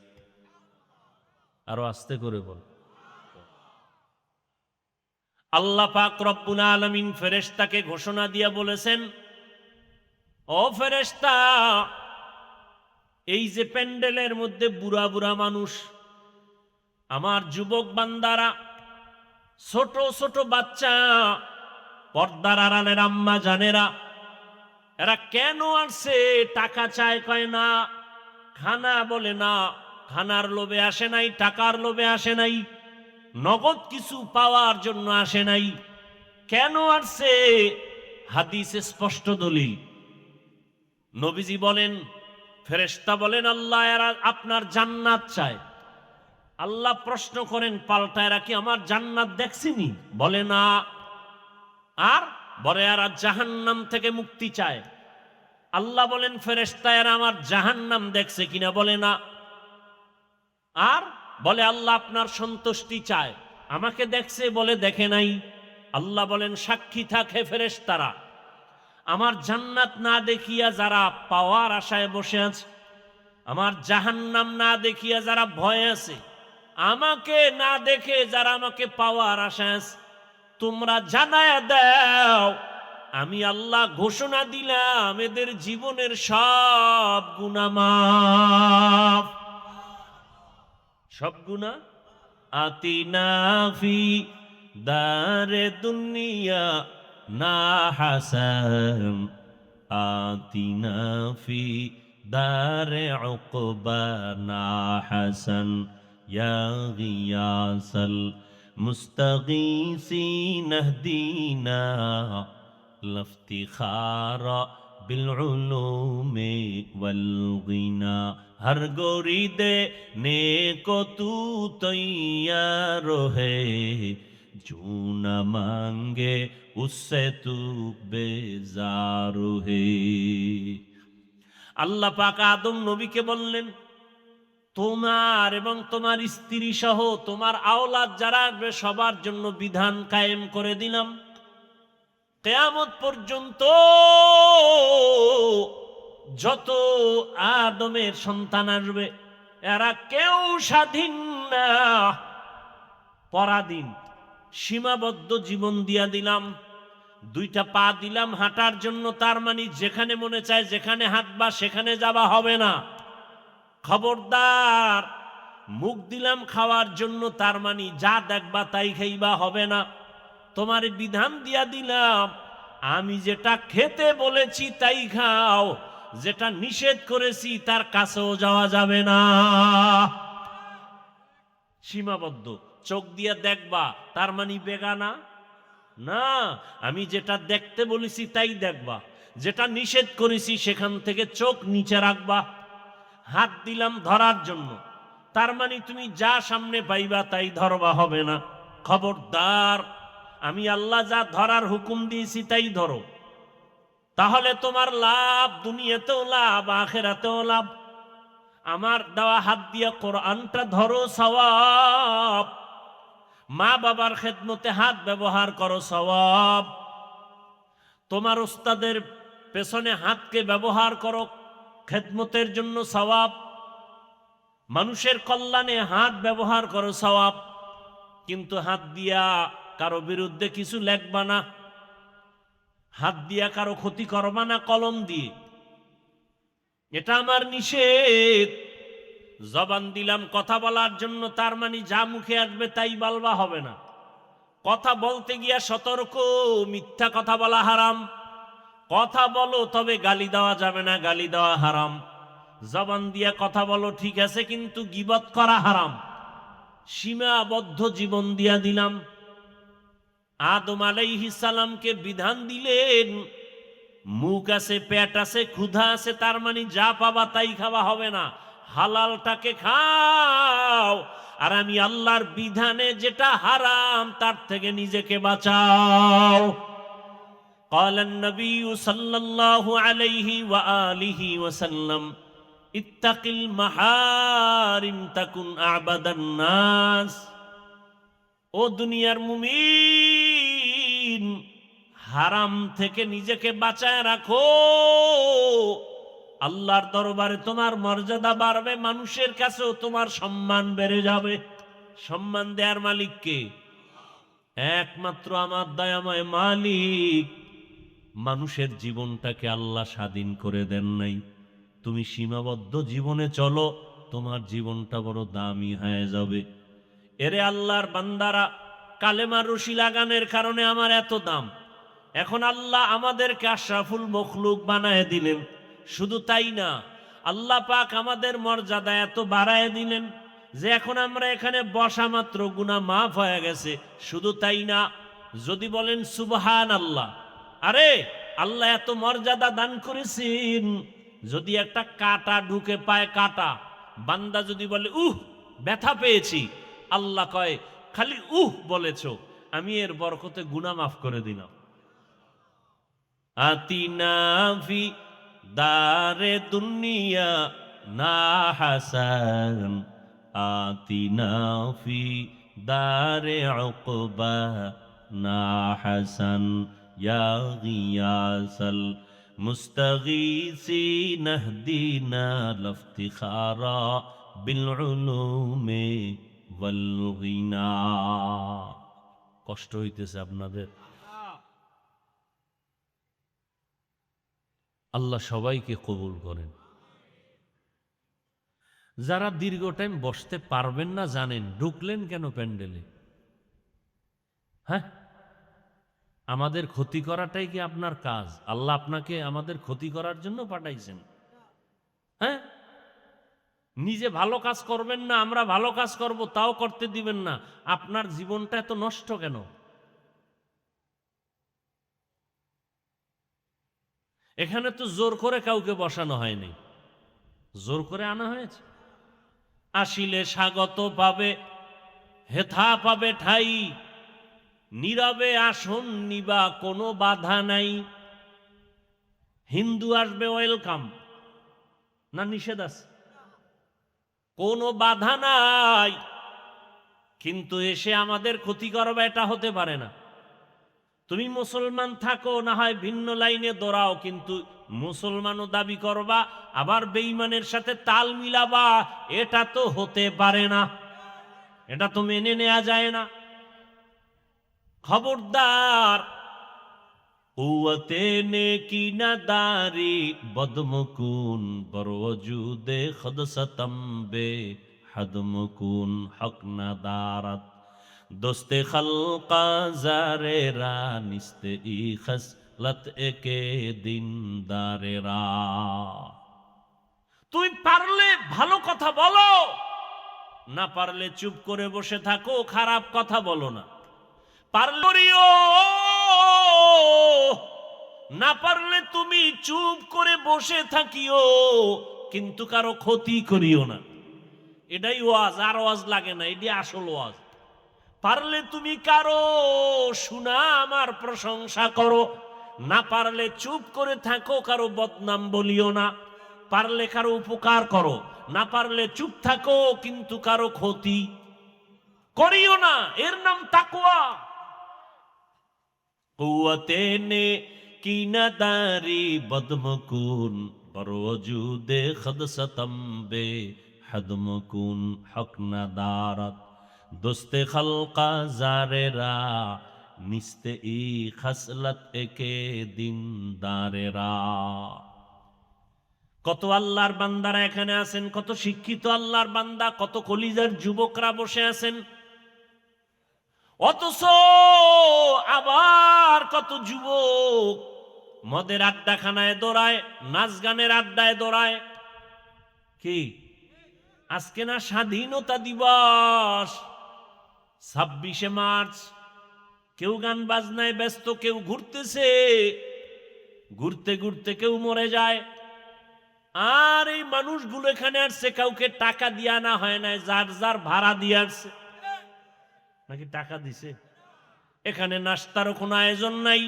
[SPEAKER 1] আরো আস্তে করে বল। আল্লাহ পাক রব্বুল আলামিন ফেরেশতাকে ঘোষণা দিয়া বলেছেন, ও ফেরেশতা, এই যে প্যান্ডেলের মধ্যে বুড়া বুড়া মানুষ, আমার যুবক বান্দারা, ছোট ছোট বাচ্চা, পর্দার আড়ালের আম্মা জানেরা, এরা কেন আসছে? টাকা চায়, কয় না, খানা বলে না, খানার লোভে আসে নাই, টাকার লোভে আসে নাই, নগদ কিছু পাওয়ার জন্য আসে নাই। কেন আসছে? হাদিসে স্পষ্ট দলিল। নবীজি বলেন, ফেরেশতা বলেন, আল্লাহ এরা আপনার জান্নাত চায়। আল্লাহ প্রশ্ন করেন পাল্টা, এরা কি আমার জান্নাত দেখছিনি? বলে না। আর বলে এরা জাহান্নাম থেকে মুক্তি চায়। আল্লাহ বলেন, ফেরেশতা এরা আমার জাহান্নাম দেখছে কিনা? বলে না। আর বলে আল্লাহ আপনার সন্তুষ্টি চায়, আমাকে দেখছে? বলে দেখে নাই। আল্লাহ বলেন, সাক্ষী থাকে ফেরেশতারা, আমার জান্নাত না দেখিয়া যারা পাওয়ার আশায় বসে আছে, আমার জাহান্নাম না দেখিয়া যারা ভয় আছে, আমাকে না দেখে যারা আমাকে পাওয়ার আশা আছে, তোমরা জানায়া দাও আমি আল্লাহ ঘোষণা দিলাম এদের জীবনের সব গুনাহ মাফ। সব গুনাহ। আতিনা ফি দারে দুনিয়া না হাসান, আতিনা ফি দারে উকবা না হাসান, ইয়া গিয়াসাল মুস্তাগীসিন ইহদিনা লাফতিখারা বিল উলুমি ওয়াল গিনা। हर गोरी दे ने को तू तैयार है, जो न मांगे उससे तू बेजार है। আল্লাহ পাক আদম নবীকে বললেন, তোমার এবং তোমার স্ত্রী সহ তোমার আওলাদ যারা আসবে সবার জন্য বিধান কায়েম করে দিলাম, কিয়ামত পর্যন্ত যত আদমের সন্তান আসবে এরা কেউ স্বাধীন না, পরাধীন, সীমাবদ্ধ জীবন দিয়া দিলাম। দুইটা পা দিলাম হাঁটার জন্য, তার মানে যেখানে মনে চায় যেখানে হাঁটবা সেখানে যাবা হবে না। খবরদার মুখ দিলাম খাওয়ার জন্য, তার মানে যা দেখবা তাই খাইবা হবে না। তোমার বিধান দিয়া দিলাম আমি যেটা খেতে বলেছি তাই খাও, যেটা নিষেধ করেছি তার কাছেও যাওয়া যাবে না। সীমাবদ্ধ। চোখ দিয়ে দেখবা তার মানে বেগানা না, আমি যেটা দেখতে বলেছি তাই দেখবা, যেটা নিষেধ করেছি সেখান থেকে চোখ নিচে রাখবা। হাত দিলাম ধরার জন্য, তার মানে তুমি যা সামনে পাইবা তাই ধরবা হবে না। খবরদার আমি আল্লাহ যা ধরার হুকুম দিয়েছি তাই ধরো, তাহলে তোমার লাভ, দুনিয়াতেও লাভ আখিরাতেও লাভ। আমার দেওয়া হাত দিয়া কোরআনটা ধরো, সওয়াব। মা বাবার খেদমতে হাত ব্যবহার করো, সওয়াব। তোমার উস্তাদের পেছনে হাতকে ব্যবহার করো খেদমতের জন্য, সওয়াব। মানুষের কল্যাণে হাত ব্যবহার করো, সওয়াব। কিন্তু হাত দিয়া কারো বিরুদ্ধে কিছু লেখবা না, হাত দিয়া কারো ক্ষতি করবা না কলম দিয়ে, এটা আমার নিষেধ। জবান দিলাম কথা বলার জন্য, তার মানে যা মুখে আসবে তাই বলবা হবে না। কথা বলতে গিয়া সতর্ক, মিথ্যা কথা বলা হারাম। কথা বলো তবে গালি দেওয়া যাবে না, গালি দেওয়া হারাম। জবান দিয়া কথা বলো ঠিক আছে, কিন্তু গীবত করা হারাম। সীমাবদ্ধ জীবন দিয়া দিলাম। আদম আলাইহিস সালামকে বিধান দিলেন, মুখ আছে, পেট আছে, ক্ষুধা আছে, তার মানে যা পাবা তাই খাওয়া হবে না, হালালটাকে খাও। আর আমি আল্লাহর বিধানে যেটা হারাম তার থেকে নিজেকে বাঁচাও। قال النبي صلى الله عليه وآله وسلم اتق المحارم تكن أعبد الناس। ও দুনিয়ার মুমিন, হারাম থেকে নিজেকে বাঁচায় রাখো, আল্লাহর দরবারে তোমার মর্যাদা বাড়বে, মানুষের কাছেও তোমার সম্মান বেড়ে যাবে। সম্মান দেয়ার মালিক কে? একমাত্র আমার দয়াময় মালিক। মানুষের জীবনটাকে আল্লাহ স্বাধীন করে দেন নাই। তুমি সীমাবদ্ধ জীবনে চলো, তোমার জীবনটা বড় দামি হয়ে যাবে। এরে আল্লাহর বান্দারা, কালেমার রশি লাগানোর কারণে আমার এত দাম। এখন আল্লাহ আমাদেরকে আশরাফুল মখলুক বানায় দিলেন। শুধু তাই না, আল্লাহ পাক আমাদের মর্যাদা এত বাড়ায় দিলেন যে এখন আমরা এখানে বসা মাত্র গুনাহ মাফ হয়ে গেছে। শুধু তাই না, যদি বলেন সুবহানাল্লাহ, আরে আল্লাহ এত মর্যাদা দান করেছেন, যদি একটা কাঁটা ঢুকে পায়, কাঁটা, বান্দা যদি বলে উহ ব্যথা পেয়েছি, আল্লাহ কয় খালি উহ বলেছ, আমি এর বরকতে গুনাহ মাফ করে দিলাম। আতিনা ফি দারে দুনিয়া না হাসান, আতিনা ফি দারে উকবা না হাসান, ইয়া গিয়াসাল মুস্তাগীসিন ইহদিনা লাফতিখারা বিল উলুমি ওয়াল গিনা। কষ্ট হইতেছে আপনাদের? আল্লাহ সবাইকে কবুল করেন। যারা দীর্ঘ টাইম বসতে পারবেন না জানেন, ঢুকলেন কেন প্যান্ডেলে? হ্যাঁ, আমাদের ক্ষতি করাটাই কি আপনার কাজ? আল্লাহ আপনাকে আমাদের ক্ষতি করার জন্য পাঠাইছেন? হ্যাঁ, নিজে ভালো কাজ করবেন না, আমরা ভালো কাজ করব তাও করতে দিবেন না। আপনার জীবনটা এত নষ্ট কেন? এখানে তো জোর করে কাউকে বসানো হয়নি, জোর করে আনা হয়েছে। আসিলে স্বাগত পাবে, হেথা পাবে ঠাই, নীরবে আসন নিবা কোনো বাধা নাই। হিন্দু আসবে ওয়েলকাম, না নিষেধ আছে? কোনো বাধা নাই, কিন্তু এসে আমাদের ক্ষতি করবে এটা হতে পারে না। তুমি মুসলমান থাকো, না হয় ভিন্ন লাইনে দৌড়াও, কিন্তু মুসলমানও দাবি করবা আবার বেঈমানের সাথে তাল মিলাবা, এটা তো হতে পারে না, এটা তো মেনে নেওয়া যায় না। খবরদার, কুওয়াতে নেকি না দারি বদমকুন বরওজুদে খদসতম বে হদমকুন হক না দারাত দোস্তে খলকা জারেরা নিস্তে ই খসলত একে দিন দারেরা। তুই পারলে ভালো কথা বলো, না পারলে চুপ করে বসে থাকো, খারাপ কথা বলো না। পারলিও, না পারলে তুমি চুপ করে বসে থাকিও, কিন্তু কারো ক্ষতি করিও না। এটাই ওয়াজ, আর ওয়াজ লাগে না, এটি আসল ওয়াজ। পারলে তুমি কারো সুনাম আর প্রশংসা করো, না পারলে চুপ করে থাকো, কারো বদনাম বলিও না। পারলে কারো উপকার করো, না পারলে চুপ থাকো, কিন্তু কারো ক্ষতি করিও না। এর নাম তাকওয়া। কুওয়াতে নে কি না দারি বদমকুন বরওজুদে খদসতম বে হদমকুন হক না দারাত দোস্তে খলকা জারেরা নিস্তে ই খসলত একে দিন দারেরা। কত আল্লাহর বান্দারা এখানে আছেন, কত শিক্ষিত আল্লাহর বান্দা, কত কলিজার যুবকরা বসে আছেন, অথচ আবার কত যুবক মদের আড্ডাখানায় দৌড়ায়, নাচ গানের আড্ডায় দৌড়ায়। কি আজকে না স্বাধীনতা দিবস, 26শে মার্চ? কেউ গান বাজনায় ব্যস্ত, কেউ ঘুরতেছে, ঘুরতে ঘুরতে কেউ মরে যায়। আর এই মানুষগুলো এখানে আসছে, কাউকে টাকা দিয়ে আনা হয় নাই, যার যার ভাড়া দিয়ে আসছে। নাকি টাকা দিছে? এখানে নাস্তারও কোনো আয়োজন নাই,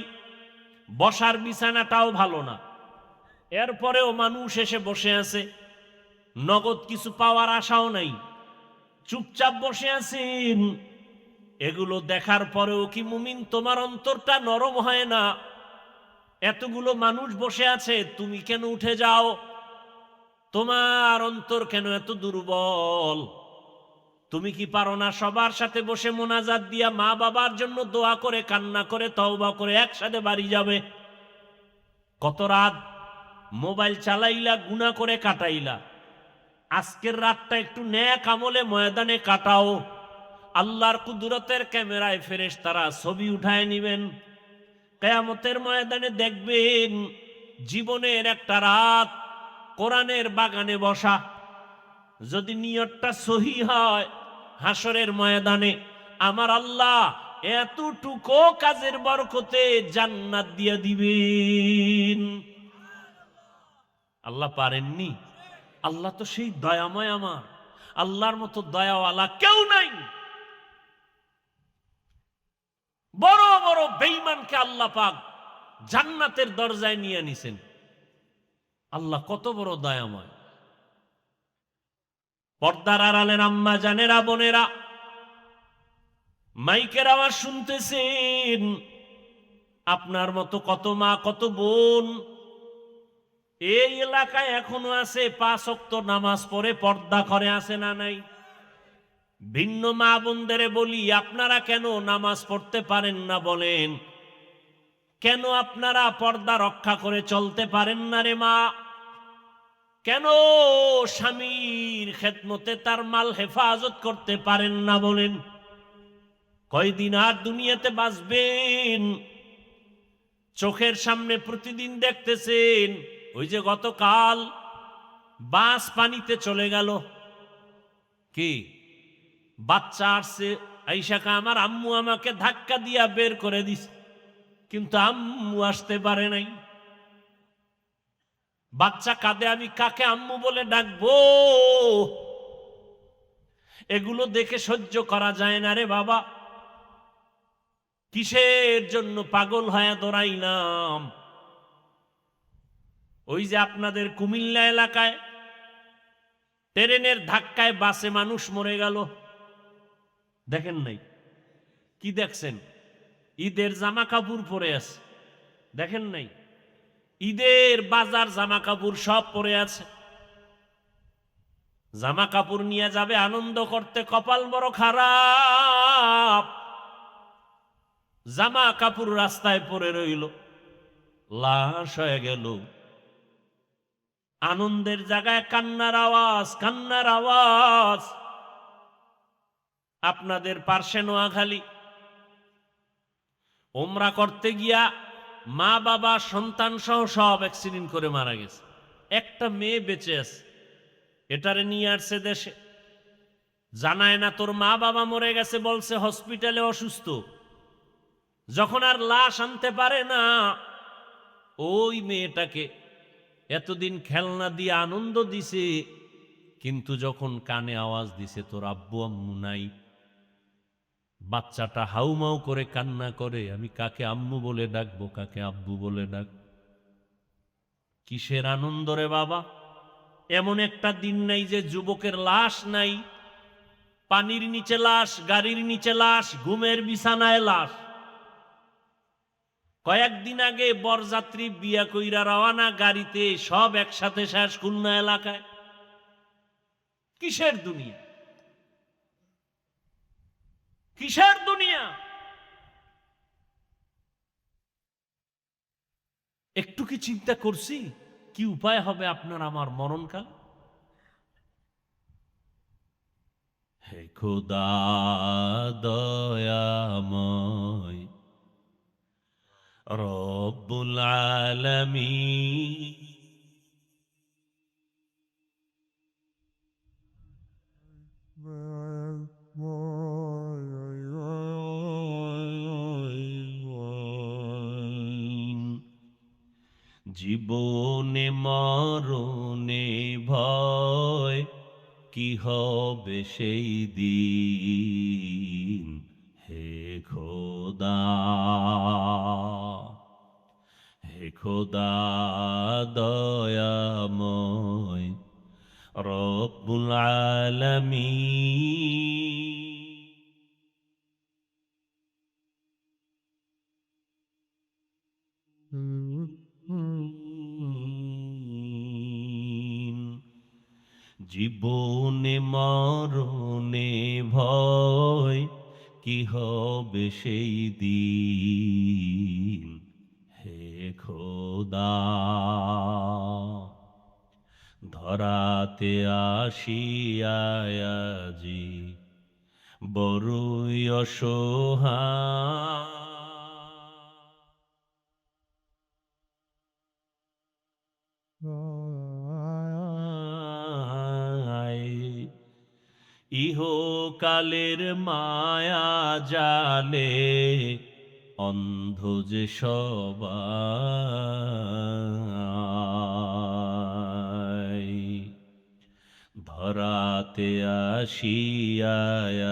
[SPEAKER 1] বসার বিছানাটাও ভালো না, এরপরেও মানুষ এসে বসে আছে, নগদ কিছু পাওয়ার আশাও নাই, চুপচাপ বসে আছেন। এগুলো দেখার পরেও কি মুমিন তোমার অন্তরটা নরম হয় না? এতগুলো মানুষ বসে আছে, তুমি কেন উঠে যাও? তোমার অন্তর কেন এত দুর্বল? তুমি কি পারো না সবার সাথে বসে মোনাজাত দিয়া মা বাবার জন্য দোয়া করে, কান্না করে, তওবা করে একসাথে বাড়ি যাবে? কত রাত মোবাইল চালাইলা, গুনাহ করে কাটাইলা। আজকের রাতটা একটু নেক আমলে ময়দানে কাটাও। আল্লাহর কুদরতের ক্যামেরায় ফেরেশতারা ছবি উঠায় নিবেন। কিয়ামতের ময়দানে দেখবেন জীবনের একটা রাত কোরআনের বাগানে বসা। যদি নিয়তটা সহি হয়, হাসরের ময়দানে আমার আল্লাহ এতটুকু কাজের বরকতে জান্নাত দিয়ে দিবেন। আল্লাহ পারেননি? আল্লাহ তো সেই দয়াময়। আমার আল্লাহর মতো দয়াওয়ালা কেউ নাই। বড় বড় বেঈমানকে আল্লাহ পাক জান্নাতের দরজায় নিয়ে নিছেন। আল্লাহ কত বড় দয়াময়। পর্দার আড়ালের আম্মা জানেরা, বোনেরা, মাইকের আওয়াজ শুনতেছেন, আপনার মতো কত মা, কত বোন এই এলাকায় এখনো আছে 5 ওয়াক্ত নামাজ পড়ে পর্দা করে, আছে না নাই? ভিন্ন মা বোনদের বলি, আপনারা কেন নামাজ পড়তে পারেন না বলেন? কেন আপনারা পর্দা রক্ষা করে চলতে পারেন না রে মা? কেন স্বামীর খেদমতে তার মাল হেফাজত করতে পারেন না বলেন? কয়দিন আর দুনিয়াতে বাঁচবেন? চোখের সামনে প্রতিদিন দেখতেছেন, ওই যে গতকাল বাস পানিতে চলে গেল, কি বাচ্চা আসছে, আইসাকা আমার আম্মু আমাকে ধাক্কা দিয়া বের করে দিছে, কিন্তু আম্মু আসতে পারে নাই। বাচ্চা কাঁদে, আমি কাকে আম্মু বলে ডাকবো? এগুলো দেখে সহ্য করা যায় না রে বাবা। কিসের জন্য পাগল হয়ে দৌড়াইলাম? ওই যে আপনাদের কুমিল্লা এলাকায় ট্রেনের ধাক্কায় বাসে মানুষ মরে গেল, দেখেন নাই? কি দেখছেন? ঈদের জামা কাপড় পরে আছে, দেখেন নাই? ঈদের বাজার জামা কাপড় সব পরে আছে, জামা কাপড় নিয়ে যাবে আনন্দ করতে, কপাল বড় খারাপ, জামা কাপড় রাস্তায় পরে রইল, লাশ হয়ে গেল। আনন্দের জায়গায় কান্নার আওয়াজ, কান্নার আওয়াজ। আপনাদের পার্শ্বে নোয়াখালী ওমরা করতে গিয়া মা বাবা সন্তান সহ সব অ্যাক্সিডেন্ট করে মারা গেছে, একটা মেয়ে বেঁচে আছে। এটারে নিয়ে আসছে দেশে, জানায় না তোর মা বাবা মরে গেছে, বলছে হসপিটালে অসুস্থ। যখন আর লাশ আনতে পারে না, ওই মেয়েটাকে এতদিন খেলনা দিয়ে আনন্দ দিছে, কিন্তু যখন কানে আওয়াজ দিছে তোর আব্বু আম্মু নাই, বাচ্চাটা হাউমাউ করে কান্না করে, আমি কাকে আম্মু বলে ডাকবো, কাকে আব্বু বলে ডাক? কিসের আনন্দ রে বাবা? এমন একটা দিন নাই যে যুবকের লাশ নাই, পানির নিচে লাশ, গাড়ির নিচে লাশ, ঘুমের বিছানায় লাশ। কয়েকদিন আগে বরযাত্রী বিয়া কইরা রওয়ানা গাড়িতে, সব একসাথে শেষ খুলনা এলাকায়। কিসের দুনিয়া? কিসের দুনিয়া? একটু কি চিন্তা করছি কি উপায় হবে আপনার আমার মরণকাল? হে খোদা দয়াময় রব্বুল আলামিন, জীবনে মরণে ভয়, কি হবে সেই দিন? হে খোদা, হে খোদা দয়াময় রব্বুল আলামিন। জীবনে মরণে ভয়, কি হবে সেই দিন? হে খোদা, ধরাতে আসিয়াজি বড়ই অসহায়, ইহকালের মায়া জালে অন্ধ যে সবাই, ধরাতে আসিয়াজি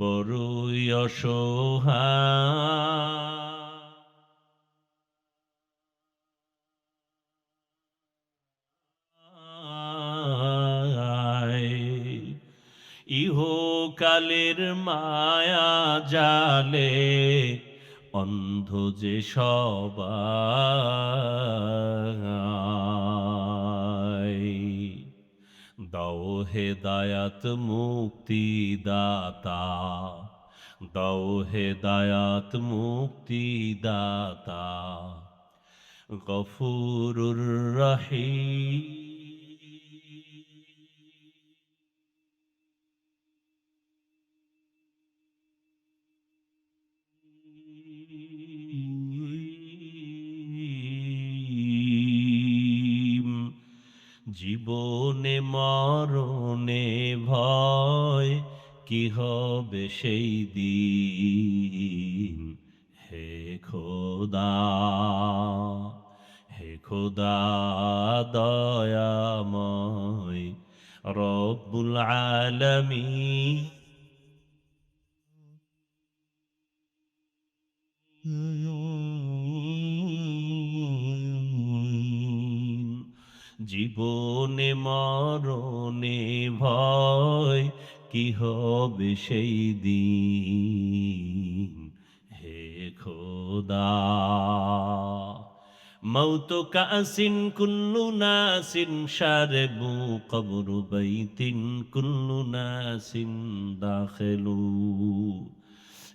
[SPEAKER 1] বড়ই অসহায়, ইহকালের মায়া জালে অন্ধ যে সবাই। দাও হেদায়াত মুক্তি দাতা, দাও হেদায়াত মুক্তি দাতা, গফুরুর রহিম। জীবনে মরণে ভয়, কি হবে সেই দিন। হে খোদা, হে খোদা দয়াময় রব্বুল আলামিন। জীবনে মরণে ভয়, কি হবে সেই দিন। হে খোদা, মৌত কাসিন কুল্লু নাসিন শারবু, কবরু বাইতিন কুল্লু নাসিন দাখিলু।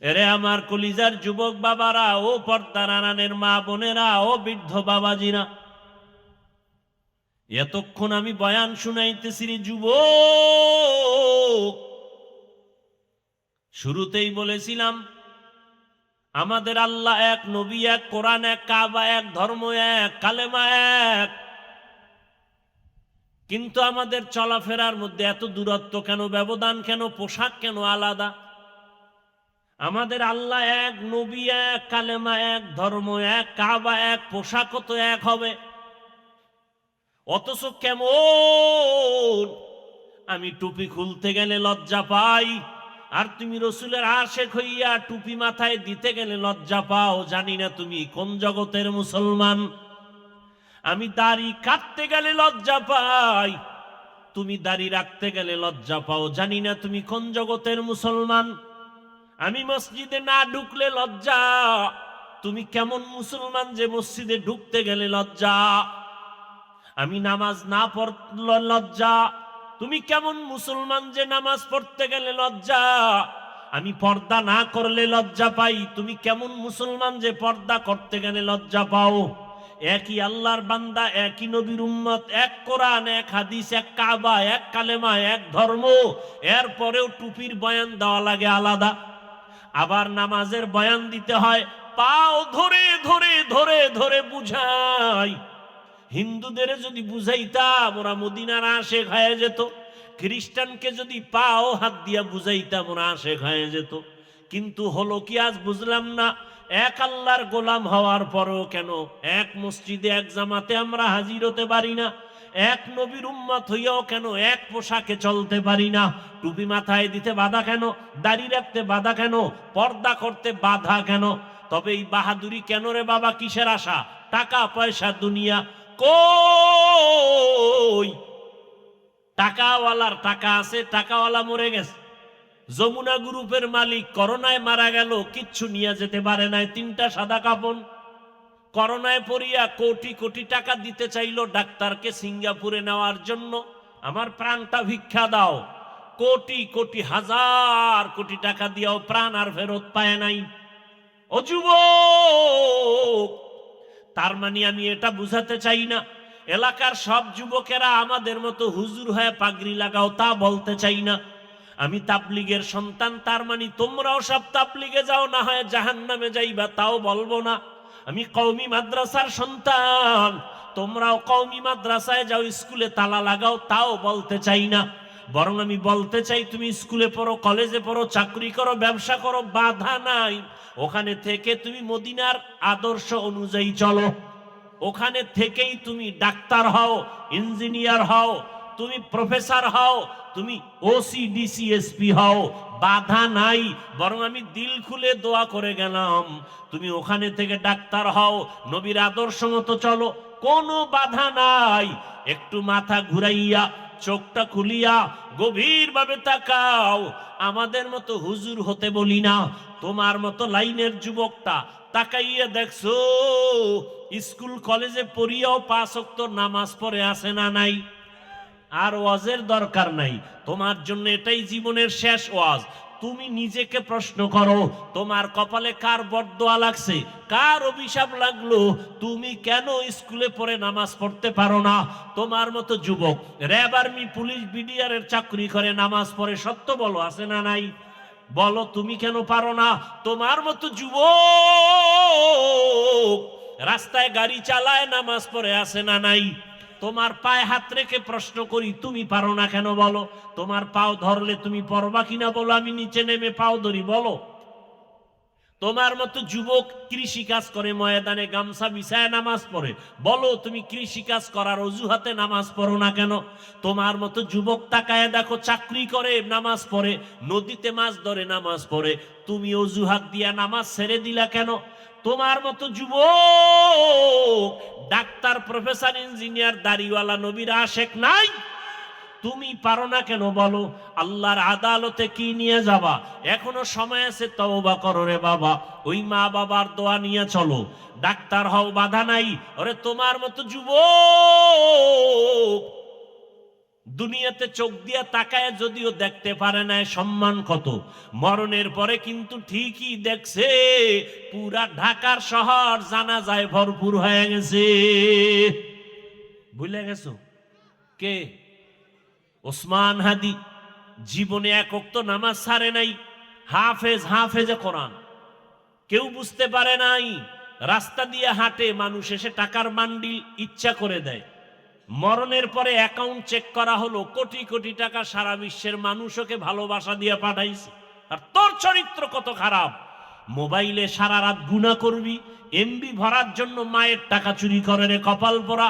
[SPEAKER 1] এরে আমার কলিজার যুবক বাবারা, ও পর্দার আড়ালের মা বোনেরা, ও বৃদ্ধ বাবাজিরা, এতক্ষণ আমি বয়ান শুনাইতেছি রে যুবক। শুরুতেই বলেছিলাম আমাদের আল্লাহ এক, নবী এক, কোরআন এক, কাবা এক, ধর্ম এক, কালেমা এক। কিন্তু আমাদের চলাফেরার মধ্যে এত দূরত্ব কেন, ব্যবধান কেন, পোশাক কেন আলাদা? আমাদের আল্লাহ এক, নবী এক, কালেমা এক, ধর্ম এক, কাবা এক, পোশাকও তো এক হবে। অথচ কেমন আমি টুপি খুলতে গেলে লজ্জা পাই, আর তুমি রসুলের আশেক হইয়া টুপি মাথায় দিতে গেলে লজ্জা পাও। জানি না তুমি কোন জগতের মুসলমান। আমি দাড়ি কাটতে গেলে লজ্জা পাই, তুমি দাড়ি রাখতে গেলে লজ্জা পাও। জানি না তুমি কোন জগতের মুসলমান। আমি মসজিদে না ঢুকলে লজ্জা, তুমি কেমন মুসলমান যে মসজিদে ঢুকতে গেলে লজ্জা। আমি নামাজ না পড়লে লজ্জা, তুমি কেমন মুসলমান যে নামাজ পড়তে গেলে লজ্জা। আমি পর্দা না করলে লজ্জা পাই, তুমি কেমন মুসলমান যে পর্দা করতে গেলে লজ্জা পাও। একই আল্লাহর বান্দা, একই নবীর উম্মত, এক কোরআন, এক হাদিস, এক কাবা, এক কালেমা, এক ধর্ম। এরপরেও টুপির বয়ান দেওয়া লাগে আলাদা। আবার নামাজের বয়ান দিতে হয়, পাও ধরে ধরে ধরে ধরে বুঝাই। হিন্দুদের যদি বুঝাইতাম ওরা মদিনার আশেক হয়ে যেত, খ্রিস্টানকে যদি পাও হাত দিয়া বুঝাইতাম ওরা আশেক হয়ে যেত। কিন্তু হলো কি আজ বুঝলাম না, এক আল্লাহর গোলাম হওয়ার পরেও কেন এক মসজিদে এক জামাতে আমরা হাজির হতে পারি না? এক নবীর উম্মত হইয়াও কেন এক পোশাকে চলতে পারি না? টুপি মাথায় দিতে বাধা কেন? দাড়ি রাখতে বাধা কেন? পর্দা করতে বাধা কেন? তবে এই বাহাদুরি কেন রে বাবা? কিসের আশা? টাকা পয়সা দুনিয়া কই? টাকাওয়ালার টাকা আছে, টাকাওয়ালা মরে গেছে। যমুনা গ্রুপের মালিক করোনায় মারা গেল, কিচ্ছু নিয়ে যেতে পারে নাই, 3টা সাদা কাপড়। করোনায় পড়িয়া কোটি কোটি টাকা দিতে চাইল ডাক্তারকে সিঙ্গাপুরে নেওয়ার জন্য। আমার প্রাণটা ভিক্ষা দাও। কোটি কোটি হাজার কোটি টাকা দিয়েও প্রাণ আর ফেরত পায় নাই। ও যুবক, তার মানে আমি এটা বুঝাতে চাই না এলাকার সব যুবকেরা আমাদের মতো হুজুর হয়ে পাগড়ি লাগাও, তা বলতে চাই না। আমি তাবলিগের সন্তান, তার মানে তোমরাও সব তাবলিগে যাও, না হয় জাহান্নামে যাইবা, তাও বলবো না। আমি কওমি মাদ্রাসার সন্তান, তোমরাও কওমি মাদ্রাসায় যাও, স্কুলে তালা লাগাও, তাও বলতে চাই না। বরং আমি বলতে চাই তুমি স্কুলে পড়ো, কলেজে পড়ো, চাকরি করো, ব্যবসা করো, বাধা নাই। ওখানে থেকে তুমি মদিনার আদর্শ অনুযায়ী চলো। ওখানে থেকেই তুমি ডাক্তার হও, ইঞ্জিনিয়ার হও, তুমি প্রফেসর হও, তুমি ওসি ডিসি এসপি হও, বাধা নাই। বরং আমি দিল খুলে দোয়া করে গেলাম তুমি ওখানে থেকে ডাক্তার হও, নবীর আদর্শ মতো চলো, কোনো বাধা নাই। একটু মাথা ঘুরাইয়া চোখটা খুলিয়া গভীরভাবে তাকাও। আমাদের মতো হুজুর হতে বলি না, তোমার মতো লাইনের যুবকটা তাকাইয়া দেখছো স্কুল কলেজে পড়িয়াও 5 ওয়াক্ত নামাজ পড়ে আসে না নাই? আর ওয়াজের দরকার নাই, তোমার জন্য এটাই জীবনের শেষ ওয়াজ। তুমি নিজেকে প্রশ্ন করো, তোমার কপালে কার বরদোয়া লাগছে, কার অভিশাপ লাগলো? তুমি কেন স্কুলে পড়ে নামাজ পড়তে পারো না? তোমার মতো যুবক র্যাব, আর্মি, পুলিশ, বিডিআর এর চাকরি করে নামাজ পড়ে, সত্য বলো, আছে না নাই? বলো তুমি কেন পারো না? তোমার মতো যুবক রাস্তায় গাড়ি চালায় নামাজ পড়ে, আছে না নাই? তোমার পায়ে হাত রেখে প্রশ্ন করি, তুমি পারো না কেন বলো? তোমার পাও ধরলে তুমি পরবা কিনা বলো? আমি নিচে নেমে পাও ধরি, বলো। তোমার মতো যুবক কৃষি কাজ করে, ময়দানে গামছা বিছায় নামাজ পড়ে, বলো তুমি কৃষি কাজ করার অজুহাতে নামাজ পড়ো না কেন? তোমার মতো যুবক তাকায় দেখো চাকরি করে নামাজ পড়ে, নদীতে মাছ ধরে নামাজ পড়ে, তুমি অজুহাত দিয়া নামাজ ছেড়ে দিলা কেন? তোমার মতো যুবক ডাক্তার, প্রফেসর, ইঞ্জিনিয়ার, দাড়িওয়ালা, নবীর আশেক নাই? তুমি পারো না কেন বলো? আল্লাহর আদালতে কি নিয়ে যাবা? এখনো সময় আছে, তওবা করো রে বাবা। ওই মা বাবার দোয়া নিয়ে চলো, ডাক্তার হও, বাধা নাই। ওরে তোমার মতো যুবক দুনিয়াতে চোখ দিয়া তাকায় যদিও দেখতে পারে না সম্মান কত, মরণের পরে কিন্তু ঠিকই দেখছে পুরা ঢাকার শহর জানাজায় ভরপুর হয়ে গেছে। ভুলে গেছো? কে? ওসমান হাদি জীবনে এক ওয়াক্ত নামাজ ছাড়ে নাই, হাফেজে কোরআন, কেউ বুঝতে পারে নাই। রাস্তা দিয়ে হাঁটে, মানুষ এসে টাকার মান্ডিল ইচ্ছা করে দেয়। মরণের পরে অ্যাকাউন্ট চেক করা হলো, কোটি কোটি টাকা সারা বিশ্বের মানুষ ওকে ভালোবাসা দিয়ে পাঠাইছে। আর তোর চরিত্র কত খারাপ! মোবাইলে সারা রাত গুনাহ করবি, এমবি ভরার জন্য মায়ের টাকা চুরি করে রে কপাল পোড়া,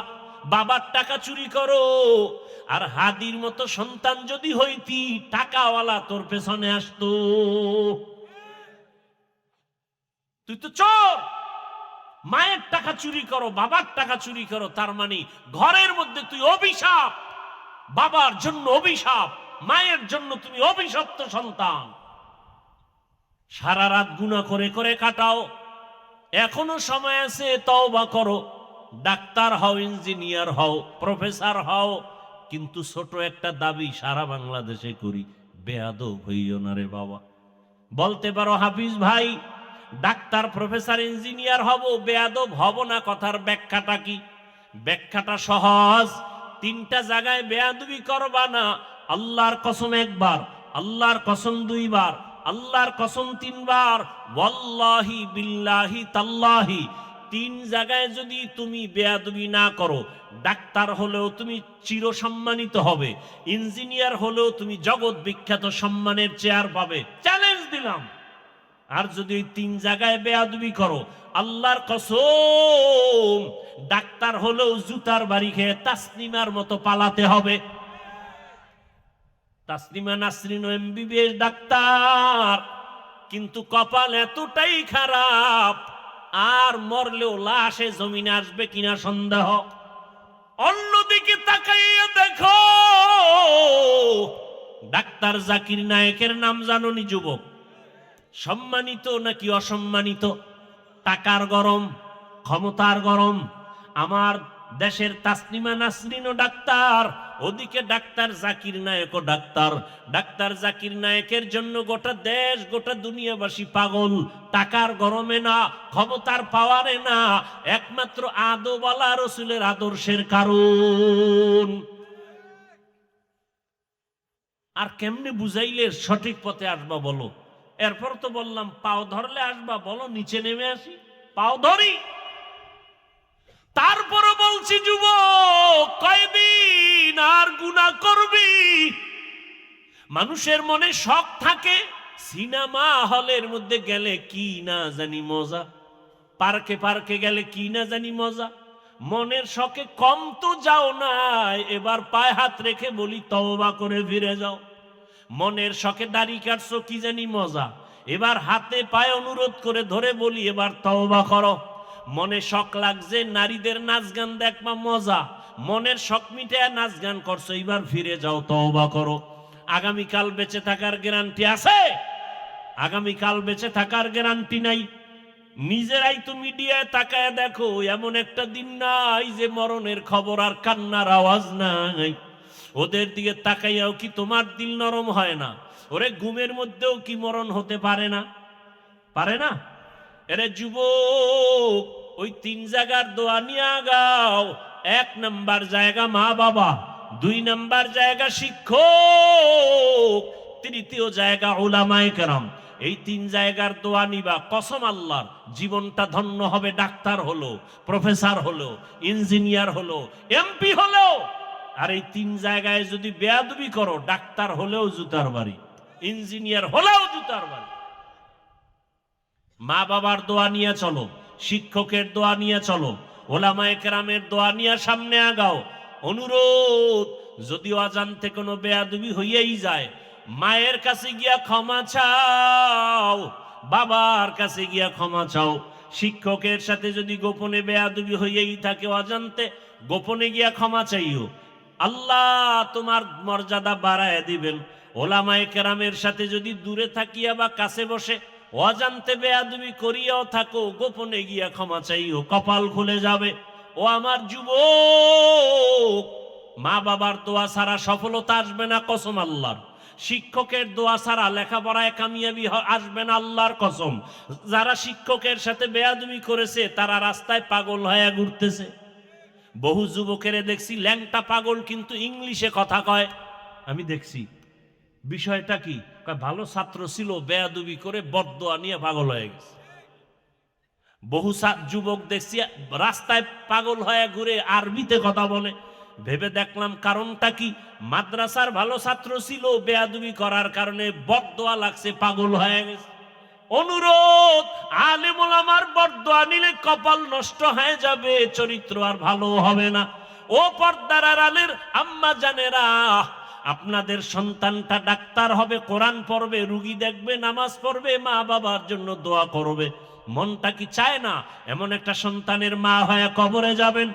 [SPEAKER 1] বাবার টাকা চুরি করো। আর হাদির মতো সন্তান যদি হইতি, টাকাওয়ালা তোর পেছনে আসতো। তুই তো চোর, মায়ের টাকা চুরি করো, বাবার টাকা চুরি করো, তার মানে ঘরের মধ্যে তুই অভিশাপ। বাবার জন্য অভিশাপ, মায়ের জন্য তুমি অভিশপ্ত সন্তান। সারা রাত গুনাহ করে করে কাটাও, এখনো সময় আছে, তওবা করো। ডাক্তার হও, ইঞ্জিনিয়ার হও, প্রফেসর হও, কিন্তু ছোট একটা দাবি সারা বাংলাদেশে করি, বেয়াদব হইও না রে বাবা। বলতে পারো হাফিজ ভাই ডাক্তার, প্রফেসর, ইঞ্জিনিয়ার হব, বেয়াদব হব না, কথার ব্যাখ্যাটা কি? ব্যাখ্যাটা সহজ। 3টা জায়গায় বেয়াদবি করবা না। আল্লাহর কসম একবার, আল্লাহর কসম 2 বার, আল্লাহর কসম 3 বার, ওয়াল্লাহি বিল্লাহি তাল্লাহি। 3 জায়গায় যদি তুমি বেয়াদবি না করো, ডাক্তার হলেও তুমি চির সম্মানিত হবে, ইঞ্জিনিয়ার হলেও তুমি জগৎ বিখ্যাত সম্মানের চেয়ার পাবে, চ্যালেঞ্জ দিলাম। আর যদি ওই 3 জায়গায় বেয়াদবি করো, আল্লাহর কসম ডাক্তার হলেও জুতার বাড়ি খেয়ে তাসনিমার মতো পালাতে হবে। তাসনিমা নাসরিন এমবিবিএস ডাক্তার, কিন্তু কপাল এতটাই খারাপ, আর মরলেও লাশে জমিনে আসবে কিনা সন্দেহ। অন্যদিকে তাকাইয়া দেখো, ডাক্তার জাকির নায়েকের নাম জানোনি যুবক? সম্মানিত নাকি অসম্মানিত? টাকার গরম, ক্ষমতার গরম। আমার দেশের তাসনিমা নাসরিনও ডাক্তার, ওদিকে ডাক্তার জাকির নায়েকও ডাক্তার। ডাক্তার জাকির নায়েকের জন্য গোটা দেশ, গোটা দুনিয়াবাসী পাগল। টাকার গরমে না, ক্ষমতার পাওয়ারে না, একমাত্র আদওয়ালা রাসূলের আদর্শের কারণ। আর কেমনে বুঝাইলে সঠিক পথে আসবা বলো? এরপর তো বললাম পাও ধরলে আসবা, বলো নিচে নেমে আসি, পাও ধরি। তারপরও বলছি যুবক, কয়দিন আর গুনাহ করবি? মানুষের মনে শখ থাকে, সিনেমা হলের মধ্যে গেলে কি না জানি মজা, পার্কে পার্কে গেলে কি না জানি মজা। মনের শখে কম তো যাও না, এবার পায়ে হাত রেখে বলি তওবা করে ফিরে যাও। মনের শখে দাড়ি কাটছো, কি জানি মজা, এবার হাতে পায়ে অনুরোধ করে ধরে বলি এবার তওবা করো। মনে শখ লাগছে নারীদের নাচ গান দেখবা, মজা, মনের শখ মিটায় নাচ গান করছো, এবার ফিরে যাও, তওবা করো। আগামীকাল বেঁচে থাকার গ্যারান্টি আছে? আগামীকাল বেঁচে থাকার গ্যারান্টি নাই। নিজেরাই তো মিডিয়ায় তাকায় দেখো, এমন একটা দিন নাই যে মরণের খবর আর কান্নার আওয়াজ নাই। ওদের দিকে তাকাইয়াও কি তোমার দিল নরম হয় না? ওরে ঘুমের মধ্যেও কি মরণ হতে পারে না? পারে না? এরে যুবক, ওই 3 জায়গার দোয়া নিয়ে আগাও। 1 নাম্বার জায়গা মা বাবা, 2 নাম্বার জায়গা শিক্ষক, 3য় জায়গা উলামায়ে কেরাম। এই 3 জায়গার দোয়া নিবা, কসম আল্লাহর, জীবনটা ধন্য হবে। ডাক্তার হলো, প্রফেসর হলো, ইঞ্জিনিয়ার হলো, এমপি হলো। আর এই 3 জায়গায় যদি বেয়াদবি করো, ডাক্তার হলেও জুতার বাড়ি, ইঞ্জিনিয়ার হলেও জুতার বাড়ি। মা বাবার দোয়া নিয়ে চলো, শিক্ষকের দোয়া নিয়ে চলো, ওলামায়ে কেরামের দোয়া নিয়ে সামনে আগাও। অনুরোধ, যদি অজান্তে কোনো বেয়াদবি হইয়াই যায়, মায়ের কাছে গিয়া ক্ষমা চাও, বাবার কাছে গিয়া ক্ষমা চাও। শিক্ষকের সাথে যদি গোপনে বেয়াদবি হইয়াই থাকে অজান্তে, গোপনে গিয়া ক্ষমা চাইও, আল্লাহ তোমার মর্যাদা বাড়ায় দিবেন। ওলামায়ে কেরামের সাথে যদি দূরে থাকিয়া বা কাছে বসে অজান্তে বেয়াদবি করিয়াও থাকো, গোপনে গিয়া ক্ষমা চাইও, কপাল খুলে যাবে। ও আমার যুবক, মা বাবার দোয়া ছাড়া সফলতা আসবে না, কসম আল্লাহর। শিক্ষকের দোয়া ছাড়া লেখাপড়ায় কামিয়াবি আসবে না, আল্লাহর কসম। যারা শিক্ষকের সাথে বেয়াদবি করেছে তারা রাস্তায় পাগল হয়ে ঘুরতেছে। বহু যুবকের দেখছি ল্যাংটা পাগল, কিন্তু ইংলিশে কথা কয়। আমি দেখছি। বিষয়টা কি? ভালো ছাত্র ছিল, বেয়াদবি করে বদদোয়া নিয়ে পাগল হয়ে গেছে। বহু যুবক দেখছি রাস্তায় পাগল হয়ে ঘুরে, আরবিতে কথা বলে। ভেবে দেখলাম কারণটা কি? মাদ্রাসার ভালো ছাত্র ছিল, বেয়াদবি করার কারণে বদদোয়া লাগছে, পাগল হয়ে গেছে। অনুরোধ, আলেম ওলামার বদদোয়া নিলে কপাল নষ্ট হয়ে যাবে, চরিত্র আর ভালো হবে না। ও পর্দার আড়ালের আম্মা জানেরা, আপনাদের সন্তানটা ডাক্তার হবে, কোরআন পড়বে, রুগী দেখবে, নামাজ পড়বে, মা বাবার জন্য দোয়া করবে। মনটা কি চায় না এমন একটা সন্তানের মা হয়ে কবরে যাবেন?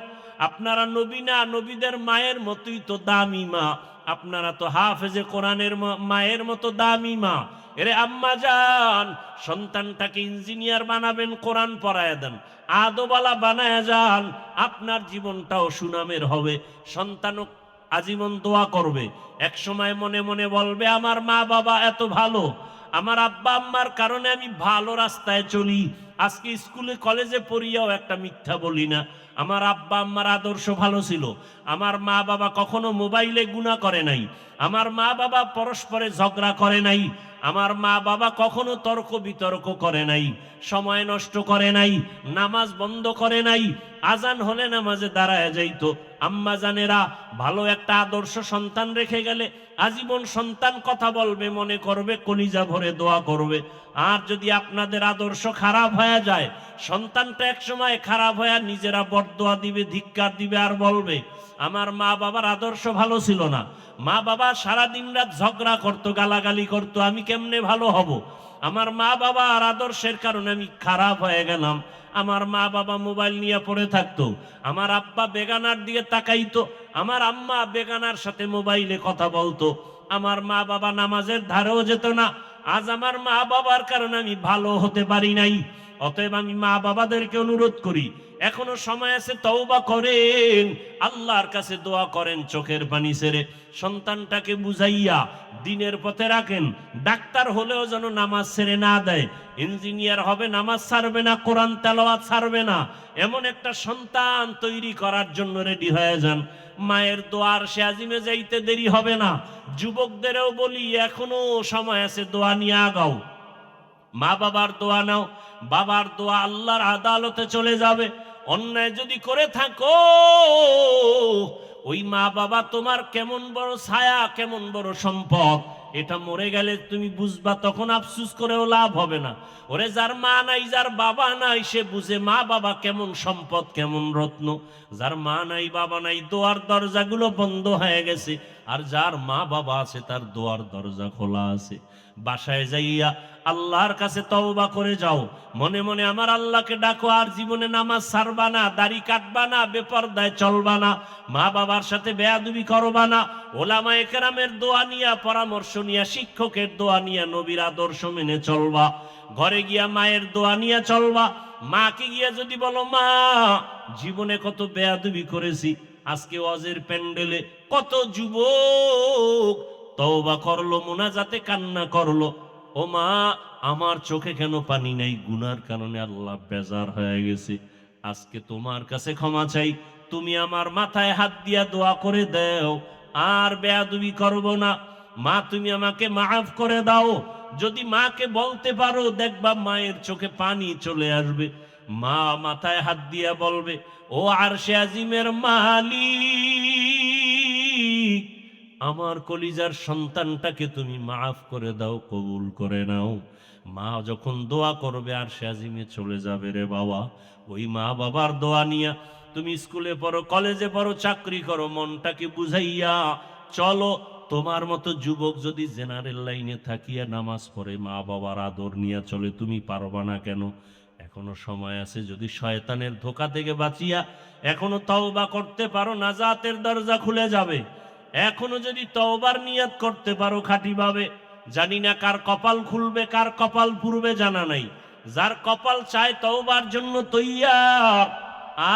[SPEAKER 1] আপনারা নবী না, নবীদের মায়ের মতোই তো দামি মা। আপনারা তো হাফেজে কোরআনের মায়ের মতো দামি মা। এরে আম্মা যান, সন্তানটাকে ইঞ্জিনিয়ার বানাবেন, কোরআন পড়ায় দেন, আদোবালা বানায় যান, আপনার জীবনটাও সুনামের হবে। সন্তানও আজীবন দোয়া করবে, এক সময় মনে মনে বলবে আমার মা বাবা এত ভালো, আমার আব্বা আম্মার কারণে আমি ভালো রাস্তায় চলি। আজকে স্কুলে কলেজে পড়িয়াও একটা মিথ্যা বলি না। আমার আব্বা আম্মার আদর্শ ভালো ছিল। আমার মা বাবা কখনো মোবাইলে গুনাহ করে নাই। আমার মা বাবা পরস্পরে ঝগড়া করে নাই। আমার মা বাবা কখনো তর্ক বিতর্ক করে নাই, সময় নষ্ট করে নাই, নামাজ বন্ধ করে নাই, আজান হলে নামাজে দাঁড়ায় যাইতো। আম্মা জানেরা, ভালো একটা আদর্শ সন্তান রেখে গেলে আজীবন সন্তান কথা বলবে, মনে করবে, কলিজা ভরে দোয়া করবে। আর যদি আপনাদের আদর্শ খারাপ হয়ে যায়, সন্তানটা এক সময় খারাপ হয়ে নিজেরা বদদোয়া দিবে, ধিক্কার দিবে, আর বলবে আমার মা বাবার আদর্শ ভালো ছিল না। মা বাবা সারা দিন রাত ঝগড়া করতো, গালাগালি করতো, আমি কেমনে ভালো হব? আমার মা বাবা আর আদর্শের কারণে আমি খারাপ হয়ে গেলাম। আমার মা বাবা মোবাইল নিয়ে পড়ে থাকতো, আমার আব্বা বেগানার দিকে তাকাইতো, আমার আম্মা বেগানার সাথে মোবাইলে কথা বলতো, আমার মা বাবা নামাজের ধারেও যেত না। আজ আমার মা বাবার কারণে আমি ভালো হতে পারি নাই। অতএব আমি মা বাবাদেরকে অনুরোধ করি, এখনো সময় আছে, তওবা করেন, আল্লাহর কাছে দোয়া করেন, চোখের পানি ছেড়ে সন্তানটাকে বুঝাইয়া দিনের পথে রাখেন। ডাক্তার হলেও যেন নামাজ ছেড়ে না দেয়, ইঞ্জিনিয়ার হবে, নামাজ ছাড়বে না, কোরআন তেলাওয়াত ছাড়বে না, এমন একটা সন্তান তৈরি করার জন্য রেডি হয়ে যান। মায়ের দোয়ার সে আজিমে যাইতে দেরি হবে না। যুবকদেরও বলি, এখনো সময় আছে, দোয়া নিয়ে আগাও। মা বাবার দোয়া নাও, বাবার দোয়া আল্লাহর আদালতে চলে যাবে। অন্যায় যদি করে থাকো, ওই মা বাবা তোমার কেমন বড় ছায়া, কেমন বড় সম্পদ, এটা মরে গেলে তুমি বুঝবা, তখন আফসুস করেও লাভ হবে না। ওরে যার মা নাই, যার বাবা নাই, সে বুঝে মা বাবা কেমন সম্পদ, কেমন রত্ন। যার মা নাই, বাবা নাই, দোয়ার দরজাগুলো বন্ধ হয়ে গেছে, আর যার মা বাবা আছে তার দোয়ার দরজা খোলা আছে। বাসায় যাইয়া আল্লাহর কাছে তওবা করে যাও, মনে মনে আমার আল্লাহকে ডাকো, আর জীবনে নামাজ ছাড়বা না, দাড়ি কাটবা না, বেপরদায় চলবা না, মা বাবার সাথে বেয়াদবি করবা না, ওলামায়ে কেরামের দোয়া নিয়া, পরামর্শ নিয়া, শিক্ষকের দোয়া নিয়া, নবীর আদর্শ মেনে চলবা। ঘরে গিয়া মায়ের দোয়া নিয়া চলবা। মাকে গিয়া যদি বলো, মা জীবনে কত বেয়াদবি করেছি, আজকে ওয়াজের প্যান্ডেলে কত যুবক তওবা করলো, মুনাজাতে কান্না করলো, ও মা আমার চোখে কেন পানি নাই, গুনার কারণে আল্লাহ বেজার হয়ে গেছে, আজকে তোমার কাছে ক্ষমা চাই, তুমি আমার মাথায় হাত দিয়া দোয়া করে দাও, আর বেয়াদবি করব না, মা তুমি আমাকে মাফ করে দাও। যদি মাকে বলতে পারো, দেখবা মায়ের চোখে পানি চলে আসবে। মা মাথায় হাত দিয়া বলবে, ও আরশে আজিমের মালিক, আমার কলিজার সন্তানটাকে তুমি মাফ করে দাও, কবুল করে নাও। মা যখন দোয়া করবে আরশে আজিমে চলে যাবে রে বাবা। ওই মা বাবার দোয়া নিয়া তুমি স্কুলে পড়ো, কলেজে পড়ো, চাকরি করো, মনটাকে বুঝাইয়া চলো। তোমার মতো যুবক যদি জেনারেল লাইনে থাকিয়া নামাজ পড়ে, মা বাবার আদর নিয়ে চলে, তুমি পারবা না কেন? এখনো সময় আছে, যদি শয়তানের ধোঁকা থেকে বাঁচিয়া এখনো তওবা করতে পারো, নাজাতের দরজা খুলে যাবে। এখনো যদি তওবার নিয়ত করতে পারো খাঁটিভাবে, জানি না কার কপাল খুলবে, কার কপাল পুরবে জানা নাই। যার কপাল চায় তওবার জন্য তৈয়ার,